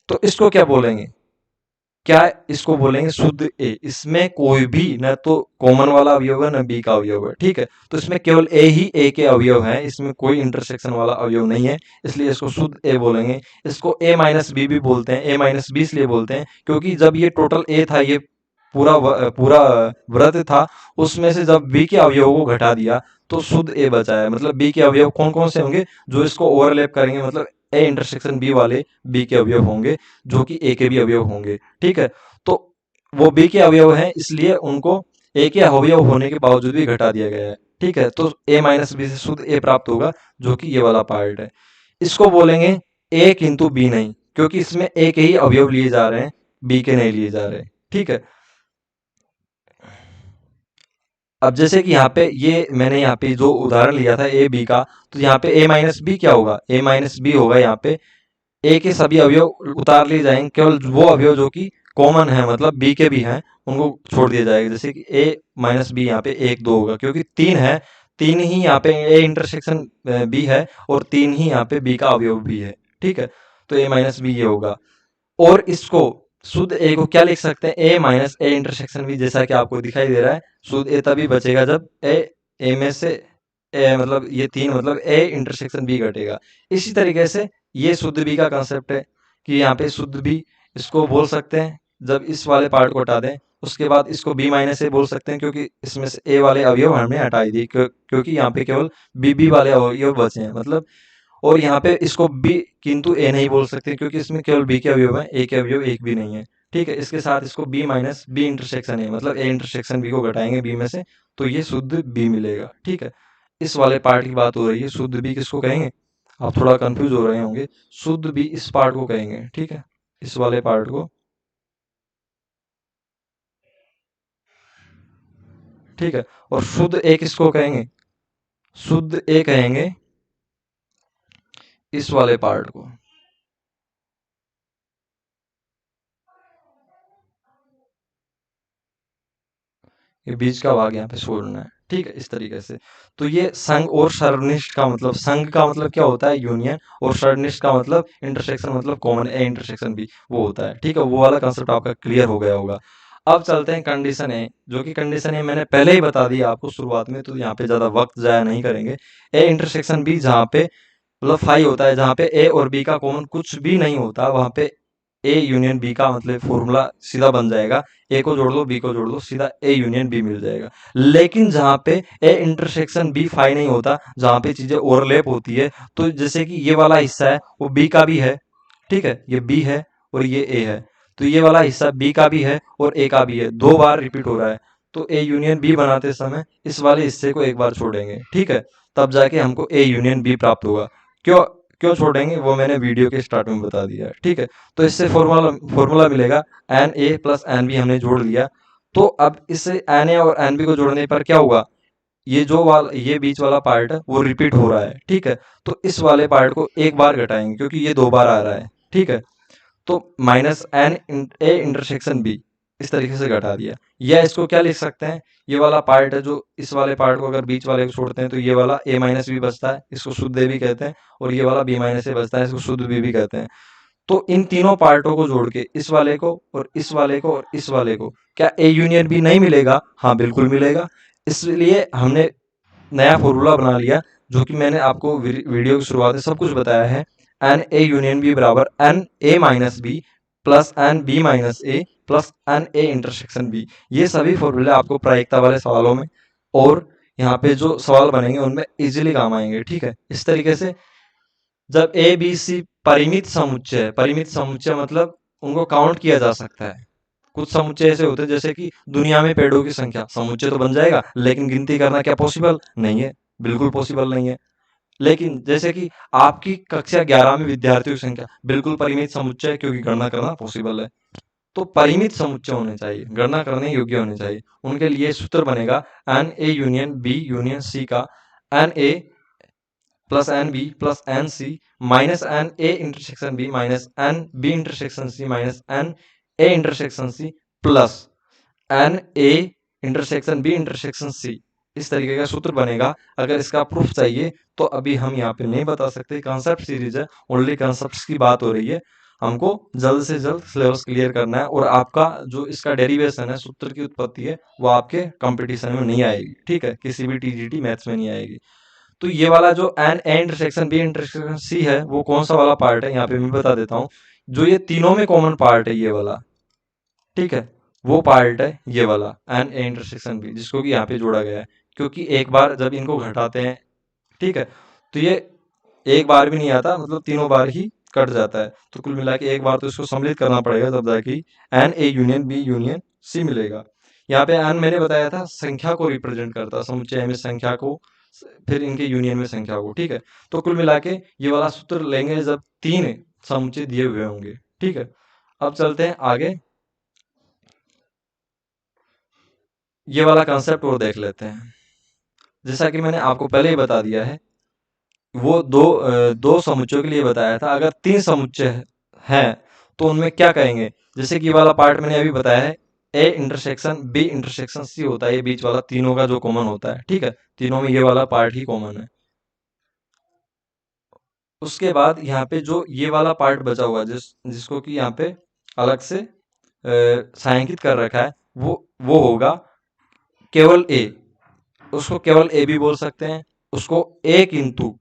तो इसको क्या बोलेंगे, क्या इसको बोलेंगे शुद्ध ए। इसमें कोई भी न तो कॉमन वाला अवयव है न बी का अवयव है, ठीक है। तो इसमें केवल ए ही ए के अवयव है, इसमें कोई इंटरसेक्शन वाला अवयव नहीं है, इसलिए इसको शुद्ध ए बोलेंगे। इसको ए माइनस बी भी बोलते हैं, ए माइनस बी इसलिए बोलते हैं क्योंकि जब ये टोटल ए था, ये पूरा व्रत था, उसमें से जब बी के अवयवों को घटा दिया तो शुद्ध ए बचा है। मतलब बी के अवयव कौन कौन से होंगे, जो इसको ओवरलैप करेंगे, मतलब ए इंटरसेक्शन बी वाले बी के अवयव होंगे, जो कि ए के भी अवयव होंगे, ठीक है। तो वो बी के अवयव हैं, इसलिए उनको ए के अवयव होने के बावजूद भी घटा दिया गया है, ठीक है। तो ए माइनस बी से शुद्ध ए प्राप्त होगा, जो कि ये वाला पार्ट है। इसको बोलेंगे ए किंतु बी नहीं, क्योंकि इसमें ए के ही अवयव लिए जा रहे हैं, बी के नहीं लिए जा रहे, ठीक है। अब जैसे कि यहाँ पे ये मैंने यहाँ पे जो उदाहरण लिया था ए बी का, तो यहाँ पे ए माइनस बी क्या होगा, ए माइनस बी होगा, यहाँ पे ए के सभी अवयव उतार लिए जाएंगे, केवल वो अवयव जो कि कॉमन है, मतलब बी के भी हैं, उनको छोड़ दिया जाएगा। जैसे कि ए माइनस बी यहाँ पे 1 2 होगा, क्योंकि 3 है, 3 ही यहाँ पे ए इंटरसेक्शन बी है, और 3 ही यहाँ पे बी का अवयव भी है, ठीक है। तो ए माइनस बी ये होगा। और इसको शुद्ध ए को क्या लिख सकते हैं, ए माइनस ए इंटरसेक्शन बी, जैसा कि आपको दिखाई दे रहा है। शुद्ध ए तभी बचेगा जब ए में से ए, मतलब ये 3, मतलब ए इंटरसेक्शन बी घटेगा। इसी तरीके से ये शुद्ध बी का कंसेप्ट है कि यहाँ पे शुद्ध बी इसको बोल सकते हैं जब इस वाले पार्ट को हटा दें। उसके बाद इसको बी माइनस ए बोल सकते हैं, क्योंकि इसमें से ए वाले अवयव हमने हटा दिए, क्योंकि यहाँ पे केवल बी वाले अवयव बचे हैं, मतलब। और यहाँ पे इसको बी किंतु ए नहीं बोल सकते, क्योंकि इसमें केवल बी के अवयव है, ए के अवयव एक भी नहीं है, ठीक है। इसके साथ इसको बी माइनस बी इंटरसेक्शन है, मतलब ए इंटरसेक्शन बी को घटाएंगे बी में से, तो ये शुद्ध बी मिलेगा, ठीक है। इस वाले पार्ट की बात हो रही है, शुद्ध बी किसको कहेंगे, आप थोड़ा कंफ्यूज हो रहे होंगे, शुद्ध बी इस पार्ट को कहेंगे, ठीक है, इस वाले पार्ट को, ठीक है। और शुद्ध ए किसको कहेंगे, शुद्ध ए कहेंगे इस वाले पार्ट को, ये बीच का भाग यहाँ पे छोड़ना है, ठीक है, इस तरीके से। तो ये संघ और सर्वनिष्ठ का मतलब, संघ का मतलब क्या होता है, यूनियन, और सर्वनिष्ठ का मतलब इंटरसेक्शन, मतलब कॉमन ए इंटरसेक्शन बी, वो होता है, ठीक है। वो वाला कंसेप्ट आपका क्लियर हो गया होगा। अब चलते हैं कंडीशन ए, जो कि कंडीशन ए मैंने पहले ही बता दिया आपको शुरुआत में, तो यहाँ पे ज्यादा वक्त जाया नहीं करेंगे। ए इंटरसेक्शन बी जहाँ पे मतलब फाई होता है, जहाँ पे ए और बी का कॉमन कुछ भी नहीं होता, वहां पे ए यूनियन बी का मतलब फॉर्मूला सीधा बन जाएगा, ए को जोड़ दो बी को जोड़ दो, सीधा ए यूनियन बी मिल जाएगा। लेकिन जहाँ पे ए इंटरसेक्शन बी फाई नहीं होता, जहाँ पे चीजें ओवरलैप होती है, तो जैसे कि ये वाला हिस्सा है वो बी का भी है, ठीक है, ये बी है और ये ए है, तो ये वाला हिस्सा बी का भी है और ए का भी है, 2 बार रिपीट हो रहा है। तो ए यूनियन बी बनाते समय इस वाले हिस्से को एक बार छोड़ेंगे, ठीक है, तब जाके हमको ए यूनियन बी प्राप्त होगा। क्यों क्यों छोड़ेंगे वो मैंने वीडियो के स्टार्ट में बता दिया है, ठीक है। तो इससे फॉर्मूला मिलेगा n A plus n B, हमने जोड़ लिया। तो अब इससे एन ए और एन बी को जोड़ने पर क्या होगा, ये बीच वाला पार्ट है वो रिपीट हो रहा है, ठीक है। तो इस वाले पार्ट को एक बार घटाएंगे, क्योंकि ये 2 बार आ रहा है, ठीक है। तो minus n A intersection B, इस तरीके से घटा दिया। या इसको क्या लिख सकते हैं, ये वाला पार्ट है जो इस वाले पार्ट को अगर बीच वाले को छोड़ते हैं तो ये वाला a माइनस बी बचता है, इसको शुद्ध a भी कहते हैं, और ये वाला b माइनस ए बचता है, इसको शुद्ध b भी कहते हैं। तो इन तीनों पार्टों को जोड़ के इस वाले को और इस वाले को और इस वाले को क्या a यूनियन b नहीं मिलेगा? हाँ बिल्कुल मिलेगा। इसलिए हमने नया फॉर्मूला बना लिया, जो कि मैंने आपको वीडियो की शुरुआत में सब कुछ बताया है। एन ए यूनियन बी बराबर n A minus B plus n B minus A plus n A intersection B. ये सभी फॉर्मूले आपको प्रायिकता वाले सवालों में और यहाँ पे जो सवाल बनेंगे उनमें इजीली काम आएंगे। ठीक है, इस तरीके से जब ए बी सी परिमित समुच्चय है, परिमित समुच्चय मतलब उनको काउंट किया जा सकता है। कुछ समुच्चय ऐसे होते हैं जैसे कि दुनिया में पेड़ों की संख्या, समुच्चय तो बन जाएगा लेकिन गिनती करना क्या पॉसिबल नहीं है? बिल्कुल पॉसिबल नहीं है। लेकिन जैसे कि आपकी कक्षा 11 में विद्यार्थियों की संख्या, बिल्कुल परिमित समुच्चय है क्योंकि गणना करना पॉसिबल है। तो परिमित समुच्चय होने चाहिए, गणना करने योग्य होने चाहिए। उनके लिए सूत्र बनेगा n A union B union C का n A plus n B plus n C minus n A intersection B minus n B intersection C minus n A intersection C plus n A intersection B intersection C. इस तरीके का सूत्र बनेगा। अगर इसका proof चाहिए तो अभी हम यहाँ पे नहीं बता सकते, कॉन्सेप्ट सीरीज है, ओनली कॉन्सेप्ट्स की बात हो रही है। हमको जल्द से जल्द सिलेबस क्लियर करना है और आपका जो इसका डेरिवेशन है, सूत्र की उत्पत्ति है, वो आपके कंपटीशन में नहीं आएगी। ठीक है, किसी भी टीजीटी मैथ्स में नहीं आएगी। तो ये वाला जो n A intersection B intersection C है, वो कौन सा वाला पार्ट है यहाँ पे मैं बता देता हूँ। जो ये तीनों में कॉमन पार्ट है ये वाला, ठीक है, वो पार्ट है ये वाला एन ए इंटरसेक्शन बी, जिसको कि यहाँ पे जोड़ा गया है। क्योंकि एक बार जब इनको घटाते हैं, ठीक है, तो ये एक बार भी नहीं आता, मतलब तीनों बार ही कट जाता है। तो कुल मिला के एक बार तो इसको सम्मिलित करना पड़ेगा, तब जाके n A union B union C मिलेगा। यहाँ पे एन मैंने बताया था संख्या को रिप्रेजेंट करता है, समुच्चय में संख्या को, फिर इनके यूनियन में संख्या को। ठीक है, तो कुल मिला के ये वाला सूत्र लेंगे जब तीन समुच्चय दिए हुए होंगे। ठीक है, अब चलते हैं आगे, ये वाला कंसेप्ट और देख लेते हैं। जैसा कि मैंने आपको पहले ही बता दिया है, वो दो समुच्चयों के लिए बताया था। अगर तीन समुच्चय हैं तो उनमें क्या कहेंगे? जैसे कि ये वाला पार्ट मैंने अभी बताया है, A intersection B intersection C होता है, ये बीच वाला तीनों का जो कॉमन होता है। ठीक है, तीनों में ये वाला पार्ट ही कॉमन है। उसके बाद यहाँ पे जो ये वाला पार्ट बचा हुआ है, जिसको कि यहाँ पे अलग से छायांकित कर रखा है, वो होगा केवल ए। उसको केवल ए भी बोल सकते हैं। उसको एक इंटू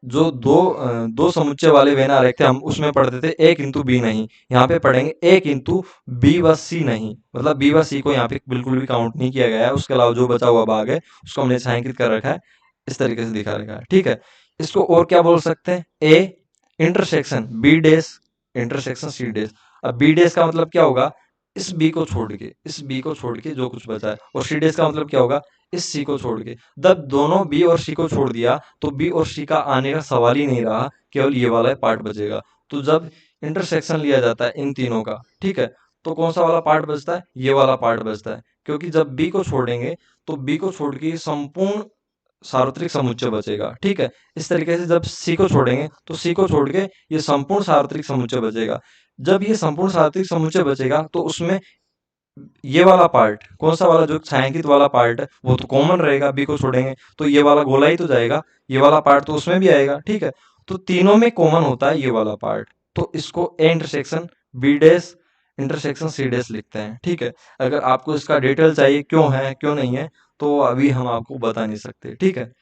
जो दो समुच्चय वाले वेन आरेख थे, हम उसमें पढ़ते थे एक इंटू बी नहीं, यहाँ पे पढ़ेंगे एक इंटू बी व सी नहीं, मतलब बी व सी को यहाँ पे बिल्कुल भी काउंट नहीं किया गया है। उसके अलावा जो बचा हुआ भाग है उसको हमने छायांकित कर रखा है, इस तरीके से दिखा रखा है। ठीक है, इसको और क्या बोल सकते हैं? A intersection B dash intersection C dash. अब बी डेश का मतलब क्या होगा? इस बी को छोड़ के, इस बी को छोड़ के जो कुछ बचा है। और सी डेश का मतलब क्या होगा? इस सी को छोड़ के। जब दोनों बी और सी को छोड़ दिया तो बी और सी का आने का सवाल ही नहीं रहा, केवल ये वाला पार्ट बचेगा। तो जब इंटरसेक्शन लिया जाता है इन तीनों का, ठीक है, तो कौन सा वाला पार्ट बचता है? ये वाला पार्ट बचता है। क्योंकि जब बी को छोड़ेंगे तो बी को छोड़ के संपूर्ण सार्वत्रिक समुच्चय बचेगा। ठीक है, इस तरीके से जब सी को छोड़ेंगे तो सी को छोड़ के ये संपूर्ण सार्वत्रिक समुच्चय बचेगा। जब ये संपूर्ण सार्वत्रिक समुच्चय बचेगा तो उसमें ये वाला पार्ट, कौन सा वाला, जो छायांकित वाला पार्ट है, वो तो कॉमन रहेगा। बी को छोड़ेंगे तो ये वाला गोला ही तो जाएगा, ये वाला पार्ट तो उसमें भी आएगा। ठीक है, तो तीनों में कॉमन होता है ये वाला पार्ट। तो इसको A intersection B dash intersection C dash लिखते हैं। ठीक है, अगर आपको इसका डिटेल चाहिए क्यों है क्यों नहीं है, तो अभी हम आपको बता नहीं सकते। ठीक है,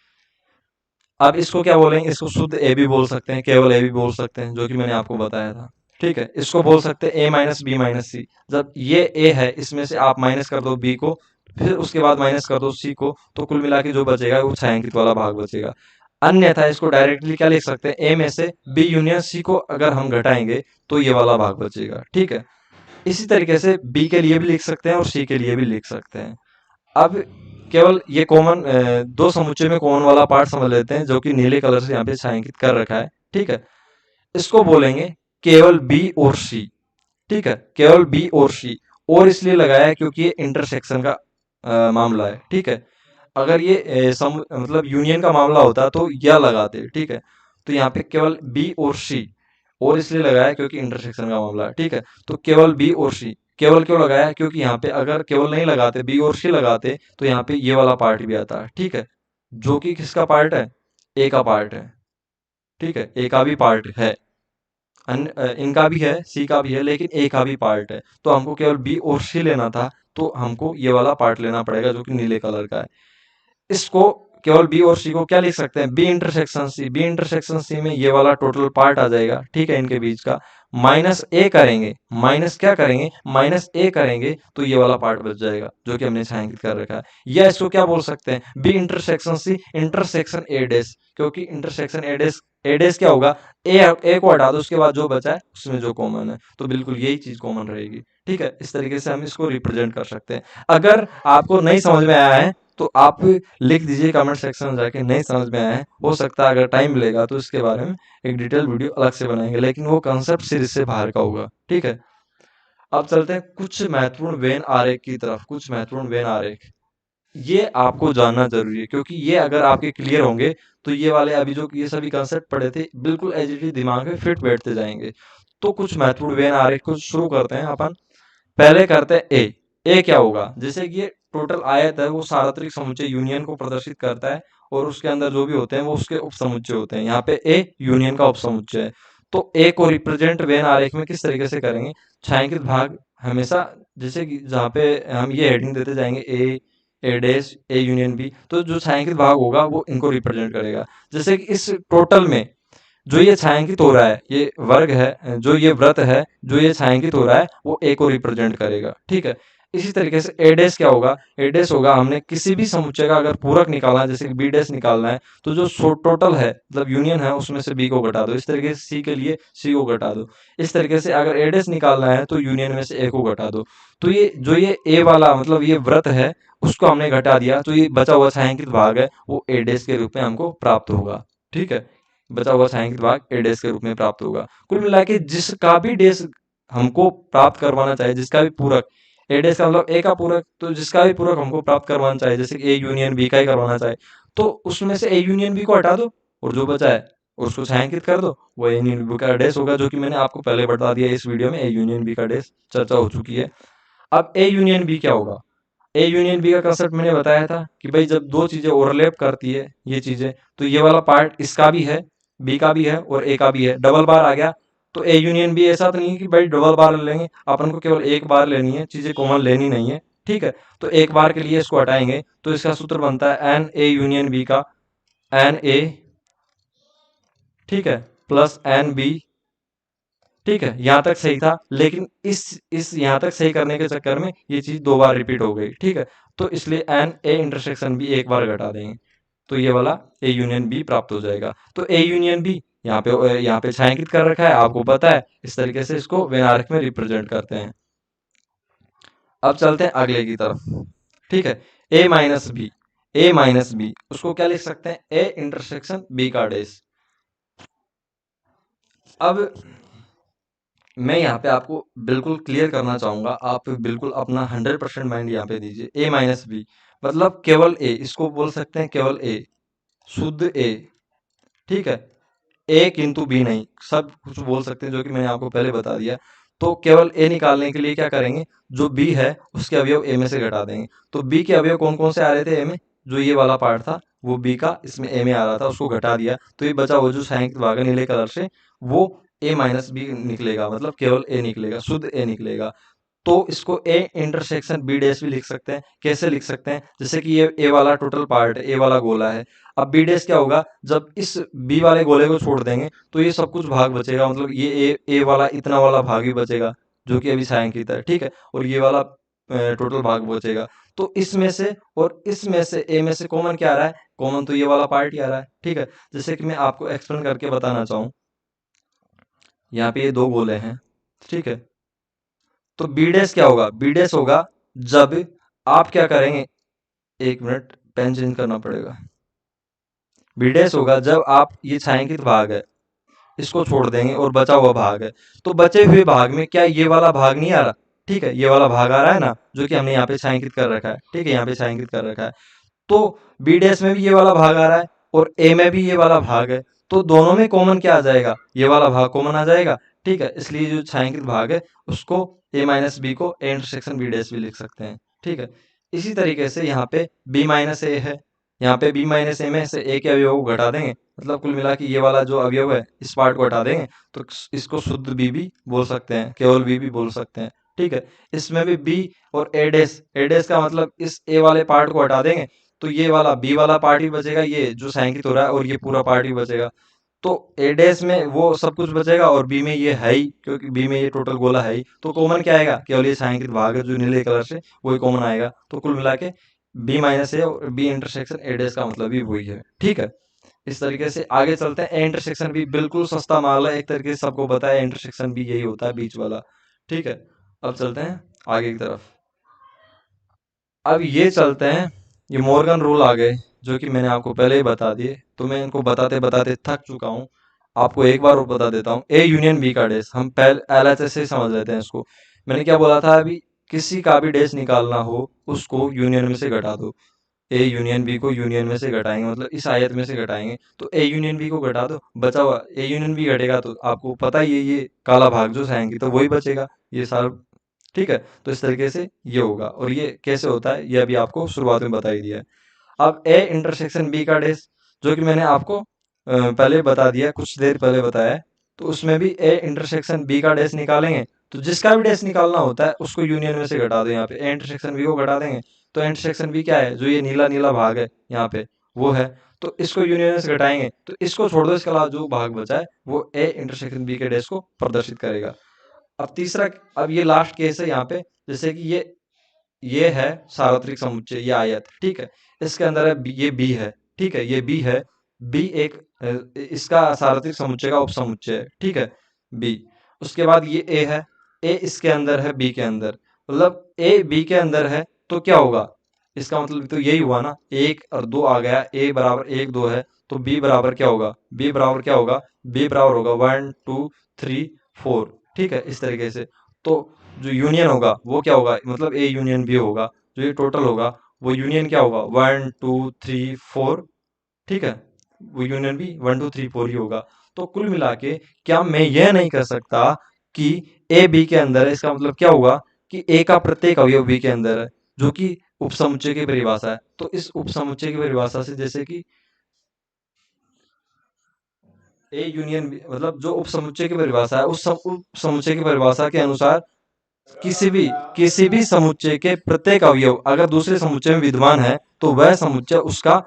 अब इसको क्या बोलेंगे? इसको शुद्ध ए भी बोल सकते हैं, केवल ए भी बोल सकते हैं, जो कि मैंने आपको बताया था। ठीक है, इसको बोल सकते हैं ए माइनस बी माइनस सी। जब ये ए है, इसमें से आप माइनस कर दो बी को, फिर उसके बाद माइनस कर दो सी को, तो कुल मिला के जो बचेगा वो छायांकित वाला भाग बचेगा। अन्यथा इसको डायरेक्टली क्या लिख सकते हैं? ए में से बी यूनियन सी को अगर हम घटाएंगे तो ये वाला भाग बचेगा। ठीक है, इसी तरीके से बी के लिए भी लिख सकते हैं और सी के लिए भी लिख सकते हैं। अब केवल ये कॉमन दो समुच्चय में कॉमन वाला पार्ट समझ लेते हैं, जो कि नीले कलर से यहाँ पे छायांकित कर रखा है। ठीक है, इसको बोलेंगे केवल बी और सी। ठीक है, केवल बी और सी, और इसलिए लगाया है क्योंकि ये इंटरसेक्शन का मामला है। ठीक है, अगर ये मतलब यूनियन का मामला होता तो यह लगाते। ठीक है, तो यहाँ पे केवल बी और सी, और इसलिए लगाया है क्योंकि इंटरसेक्शन का मामला है। ठीक है, तो केवल बी और सी, केवल क्यों लगाया है, क्योंकि यहाँ पे अगर केवल नहीं लगाते, बी और सी लगाते, तो यहाँ पे ये वाला पार्ट भी आता है, ठीक है, जो कि किसका पार्ट है, ए का पार्ट है, ठीक है, ए का भी पार्ट है, इनका भी है, सी का भी है, लेकिन ए का भी पार्ट है, तो हमको केवल बी और सी लेना था, तो हमको ये वाला पार्ट लेना पड़ेगा जो कि नीले कलर का है। इसको केवल बी और सी को क्या लिख सकते हैं, B intersection C, B intersection C में ये वाला टोटल पार्ट आ जाएगा, ठीक है, इनके बीच का माइनस ए करेंगे, माइनस क्या करेंगे, माइनस ए करेंगे, तो ये वाला पार्ट बच जाएगा जो कि हमने छायांकित कर रखा है। या इसको क्या बोल सकते हैं, B intersection C intersection A dash, क्योंकि इंटरसेक्शन ए डैश क्या होगा, ए को हटा दो, उसके बाद जो बचा है उसमें जो कॉमन है, तो बिल्कुल यही चीज कॉमन रहेगी, ठीक है। इस तरीके से हम इसको रिप्रेजेंट कर सकते हैं। अगर आपको नहीं समझ में आया है तो आप लिख दीजिए कमेंट सेक्शन में जाके, नहीं समझ में आया है, हो सकता है अगर टाइम मिलेगा तो इसके बारे में एक डिटेल वीडियो अलग से बनाएंगे, लेकिन वो कंसेप्ट सीरीज से बाहर का होगा, ठीक है। अब चलते हैं कुछ महत्वपूर्ण वेन आरेख की तरफ, कुछ महत्वपूर्ण वेन आरेख, ये आपको जानना जरूरी है, क्योंकि ये अगर आपके क्लियर होंगे तो ये वाले अभी जो ये सभी कंसेप्ट पढ़े थे बिल्कुल एज इट इज दिमाग में फिट बैठते जाएंगे। तो कुछ महत्वपूर्ण वेन आरेख को शुरू करते हैं अपन। पहले करते हैं ए क्या होगा, जैसे कि ये टोटल आयत है वो सार्वत्रिक समुच्चय यूनियन को प्रदर्शित करता है, और उसके अंदर जो भी होते हैं वो उसके उपसमुच्चय होते हैं, यहाँ पे ए यूनियन का उपसमुच्चय है। तो ए को रिप्रेजेंट वेन आरेख में किस तरीके से करेंगे, छायांकित भाग हमेशा, जैसे कि जहाँ पे हम ये हेडिंग देते जाएंगे ए डैश ए यूनियन बी, तो जो छायांकित भाग होगा वो इनको रिप्रेजेंट करेगा। जैसे कि इस टोटल में जो ये छायांकित हो रहा है, ये वर्ग है, जो ये वृत्त है, जो ये छायांकित हो रहा है वो ए को रिप्रेजेंट करेगा, ठीक है। इसी तरीके से ए डैश क्या होगा, ए डैश होगा, हमने किसी भी समुच्चय का अगर पूरक निकालना है, जैसे कि बी डैश निकालना है, तो जो टोटल है मतलब यूनियन है उसमें से बी को घटा दो, इस तरीके से सी के लिए सी को घटा दो, इस तरीके से अगर ए डैश निकालना है तो यूनियन में से ए को घटा दो। तो ये जो ये ए वाला मतलब ये वृत्त है उसको हमने घटा दिया, तो ये बचा हुआ छायांकित भाग है वो ए डैश के रूप में हमको प्राप्त होगा, ठीक है। बचा हुआ छायांकित भाग ए डैश के रूप में प्राप्त होगा। कुल मिला के जिसका भी डैश हमको प्राप्त करवाना चाहिए, जिसका भी पूरक, ए डैश का मतलब ए का पूरक, तो जिसका भी पूरक हमको प्राप्त करवाना चाहिए, जैसे ए यूनियन बी का ही करवाना चाहे, तो उसमें से ए यूनियन बी को हटा दो और जो बचा है उसको छायांकित कर दो, वो ए यूनियन बी का डैश होगा, जो कि मैंने आपको पहले बता दिया इस वीडियो में, ए यूनियन बी का डैश चर्चा हो चुकी है। अब ए यूनियन बी क्या होगा, ए यूनियन बी का कंसेप्ट मैंने बताया था कि भाई जब दो चीजें ओवरलैप करती है ये चीजें, तो ये वाला पार्ट इसका भी है, बी का भी है और ए का भी है, डबल बार आ गया। तो ए यूनियन बी ऐसा तो नहीं है कि भाई डबल बार ले लेंगे, अपन को केवल एक बार लेनी है, चीजें कॉमन लेनी नहीं है, ठीक है। तो एक बार के लिए इसको हटाएंगे तो इसका सूत्र बनता है एन ए यूनियन बी का, एन ए, ठीक है, प्लस एन बी, ठीक है, यहाँ तक सही था, लेकिन इस यहाँ तक सही करने के चक्कर में ये चीज दो बार रिपीट हो गई, ठीक है। तो इसलिए एन ए इंटरसेक्शन बी एक बार घटा देंगे, तो ये वाला ए यूनियन बी प्राप्त हो जाएगा। तो ए यूनियन बी यहाँ पे छायांकित कर रखा है, आपको पता है, इस तरीके से इसको वेन आरेख में रिप्रेजेंट करते हैं। अब चलते हैं अगले की तरफ, ठीक है। ए माइनस बी उसको क्या लिख सकते हैं, ए इंटरसेक्शन बी का डैश। अब मैं यहाँ पे आपको बिल्कुल क्लियर करना चाहूंगा, आप बिल्कुल अपना 100% माइंड यहाँ पे दीजिए। ए माइनस बी मतलब केवल ए, इसको बोल सकते हैं केवल ए, शुद्ध ए, ठीक है। ए किंतु बी नहीं, सब कुछ बोल सकते हैं जो कि मैंने आपको पहले बता दिया। तो केवल ए निकालने के लिए क्या करेंगे, जो बी है उसके अवयव ए में से घटा देंगे। तो बी के अवयव कौन कौन से आ रहे थे ए में, जो ये वाला पार्ट था वो बी का इसमें ए में आ रहा था, उसको घटा दिया, तो ये बचा वो जो छायांकित भाग है नीले कलर से, वो ए माइनस बी निकलेगा, मतलब केवल ए निकलेगा, शुद्ध ए निकलेगा। तो इसको ए इंटरसेक्शन बी डैश भी लिख सकते हैं। कैसे लिख सकते हैं, जैसे कि ये ए वाला टोटल पार्ट है, ए वाला गोला है। अब बी डैश क्या होगा, जब इस बी वाले गोले को छोड़ देंगे तो ये सब कुछ भाग बचेगा, मतलब ये ए वाला इतना वाला भाग भी बचेगा जो कि अभी छायांकित है, ठीक है, और ये वाला टोटल भाग बचेगा। तो इसमें से और इसमें से ए में से कॉमन क्या आ रहा है, कॉमन तो ये वाला पार्ट ही आ रहा है, ठीक है। जैसे कि मैं आपको एक्सप्लेन करके बताना चाहूँ, यहाँ पे ये दो गोले हैं, ठीक है। तो बी डैश क्या होगा, बी डैश होगा जब आप क्या करेंगे, एक मिनट पेन चेंज करना पड़ेगा। बी डैश होगा जब आप ये छायांकित भाग है इसको छोड़ देंगे और बचा हुआ भाग है, तो बचे हुए भाग में क्या ये वाला भाग नहीं आ रहा, ठीक है, ये वाला भाग आ रहा है ना, जो कि हमने यहाँ पे छायांकित कर रखा है, ठीक है, यहाँ पे छायांकित कर रखा है। तो बी डैश में भी ये वाला भाग आ रहा है और ए में भी ये वाला भाग है, तो दोनों में कॉमन क्या आ जाएगा, ये वाला भाग कॉमन आ जाएगा, ठीक है। इसलिए जो छायांकित भाग है उसको ए माइनस बी को ए इंटरसेक्शन बी डैश भी लिख सकते हैं। ठीक है, इसी तरीके से यहाँ पे बी माइनस ए है, यहाँ पे बी माइनस ए में से ए के अवयव को घटा देंगे, मतलब कुल मिला के ये वाला जो अवयव है इस पार्ट को हटा देंगे, तो इसको शुद्ध बी भी बोल सकते हैं, केवल बी भी बोल सकते हैं। ठीक है, इसमें भी बी और ए डैश का मतलब इस ए वाले पार्ट को हटा देंगे तो ये वाला बी वाला पार्ट ही बचेगा, ये जो छायांकित हो रहा है, और ये पूरा पार्ट ही बचेगा। तो ए डैश में वो सब कुछ बचेगा और बी में ये है ही, क्योंकि बी में ये टोटल गोला है ही, तो कॉमन क्या आएगा, केवल ये छायांकित भाग है जो नीले कलर से, वही कॉमन आएगा। तो कुल मिला के बी माइनस ए और बी इंटरसेक्शन ए डैश का मतलब भी वही है। ठीक है, इस तरीके से आगे चलते हैं। ए इंटरसेक्शन भी बिल्कुल सस्ता माल है, एक तरीके से सबको पता है इंटरसेक्शन भी यही होता है, बीच वाला। ठीक है, अब चलते हैं आगे की तरफ। अब ये चलते हैं, ये मॉर्गन रूल आ गए जो कि मैंने आपको पहले ही बता दिए, तो मैं इनको बताते बताते थक चुका हूँ। आपको एक बार और बता देता हूँ। ए यूनियन बी का डैश हम पहले एलएचएस से ही समझ लेते हैं इसको। मैंने क्या बोला था अभी, किसी का भी डैश निकालना हो उसको यूनियन में से घटा दो। ए यूनियन बी को यूनियन में से घटाएंगे, मतलब इस आयत में से घटाएंगे, तो ए यूनियन बी को घटा दो, बचा हुआ ए यूनियन बी घटेगा तो आपको पता ही है ये काला भाग जो आएंगे तो वही बचेगा, ये सारा। ठीक है, तो इस तरीके से ये होगा, और ये कैसे होता है ये अभी आपको शुरुआत में बता ही दिया है। अब ए इंटरसेक्शन बी का डैश, जो कि मैंने आपको पहले बता दिया, कुछ देर पहले बताया है, तो उसमें भी ए इंटरसेक्शन बी का डैश निकालेंगे, तो जिसका भी डैश निकालना होता है उसको यूनियन में से घटा दो। यहाँ पे ए इंटरसेक्शन बी को घटा देंगे, तो इंटरसेक्शन बी क्या है, जो ये नीला नीला भाग है यहाँ पे वो है, तो इसको यूनियन में से घटाएंगे, तो इसको छोड़ दो, इसके अलावा जो भाग बचा है वो ए इंटरसेक्शन बी के डैश को प्रदर्शित करेगा। अब तीसरा, अब ये लास्ट केस है यहाँ पे, जैसे कि ये है सार्वत्रिक समुच्चय, ये आयत। ठीक है, इसके अंदर है ये बी है। ठीक है, ये बी है, बी एक इसका सार्वत्रिक समुच्चय का उपसमुच्चय है। ठीक है, बी। उसके बाद ये ए है, ए इसके अंदर है बी के अंदर, मतलब ए बी के अंदर है, तो क्या होगा, इसका मतलब तो यही हुआ ना, एक और दो आ गया, ए बराबर एक दो है, तो बी बराबर क्या होगा, बी बराबर क्या होगा, बी बराबर होगा 1 2 3 4। ठीक है, इस तरीके से। तो जो यूनियन होगा वो क्या होगा, मतलब ए यूनियन बी होगा, जो ये टोटल होगा वो यूनियन क्या होगा, 1 2 3 4। ठीक है, वो यूनियन भी 1 2 3 4 ही होगा। तो कुल मिला के क्या मैं यह नहीं कर सकता कि ए बी के अंदर है, इसका मतलब क्या होगा कि ए का प्रत्येक अवयव बी के अंदर है, जो कि उपसमुच्चय की परिभाषा है। तो इस उपसमुच्चय की परिभाषा से, जैसे कि ए यूनियन बी, मतलब जो उपसमुच्चय की परिभाषा है उस उपसमुच्चय की परिभाषा के अनुसार किसी भी समुच्चय के प्रत्येक अवयव अगर दूसरे समुच्चय में विद्यमान है तो वह समुच्चय उसका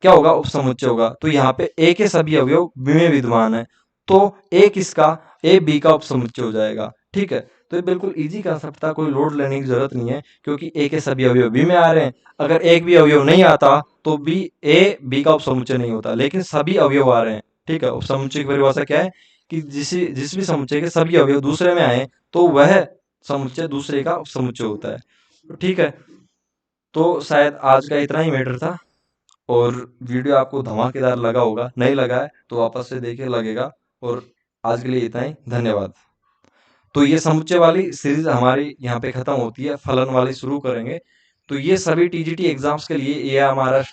क्या होगा, उपसमुच्चय होगा। तो यहाँ पे ए के सभी अवयव बी में विद्यमान है, तो ए किसका, ए बी का उपसमुच्चय हो जाएगा। ठीक है, तो ये बिल्कुल इजी कंसेप्ट था, कोई लोड लेने की जरूरत नहीं है, क्योंकि ए के सभी अवयव बी में आ रहे हैं। अगर एक भी अवयव नहीं आता तो बी ए बी का उपसमुच्चय नहीं होता, लेकिन सभी अवयव आ रहे हैं। ठीक है, उपसमुच्चय की परिभाषा क्या है कि जिस भी समुच्चय के सभी अवयव दूसरे में आए तो वह समुच्चय दूसरे का उपसमुच्चय होता है। तो ठीक है, तो शायद आज का इतना ही मैटर था, और वीडियो आपको धमाकेदार लगा होगा, नहीं लगा है तो वापस से देखिए, लगेगा। और आज के लिए इतना ही, धन्यवाद। तो ये समुच्चय वाली सीरीज हमारी यहाँ पे खत्म होती है, फलन वाली शुरू करेंगे। तो ये सभी टीजीटी एग्जाम्स के लिए, ये हमारा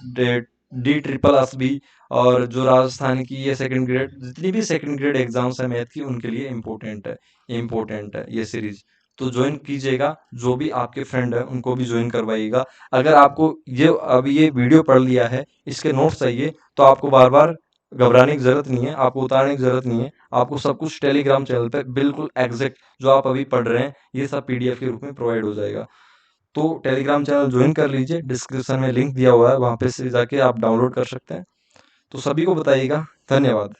डी ट्रिपल एस बी, और जो राजस्थान की ये सेकंड ग्रेड, जितनी भी सेकंड ग्रेड एग्जाम्स है मैथ की, उनके लिए इम्पोर्टेंट है ये सीरीज। तो ज्वाइन कीजिएगा, जो भी आपके फ्रेंड है उनको भी ज्वाइन करवाइएगा। अगर आपको ये अभी ये वीडियो पढ़ लिया है, इसके नोट्स चाहिए, तो आपको बार बार घबराने की जरूरत नहीं है, आपको उतारने की जरूरत नहीं है। आपको सब कुछ टेलीग्राम चैनल पे बिल्कुल एग्जैक्ट जो आप अभी पढ़ रहे हैं ये सब पीडीएफ के रूप में प्रोवाइड हो जाएगा। तो टेलीग्राम चैनल ज्वाइन कर लीजिए, डिस्क्रिप्शन में लिंक दिया हुआ है, वहां पे से जाके आप डाउनलोड कर सकते हैं। तो सभी को बताइएगा। धन्यवाद।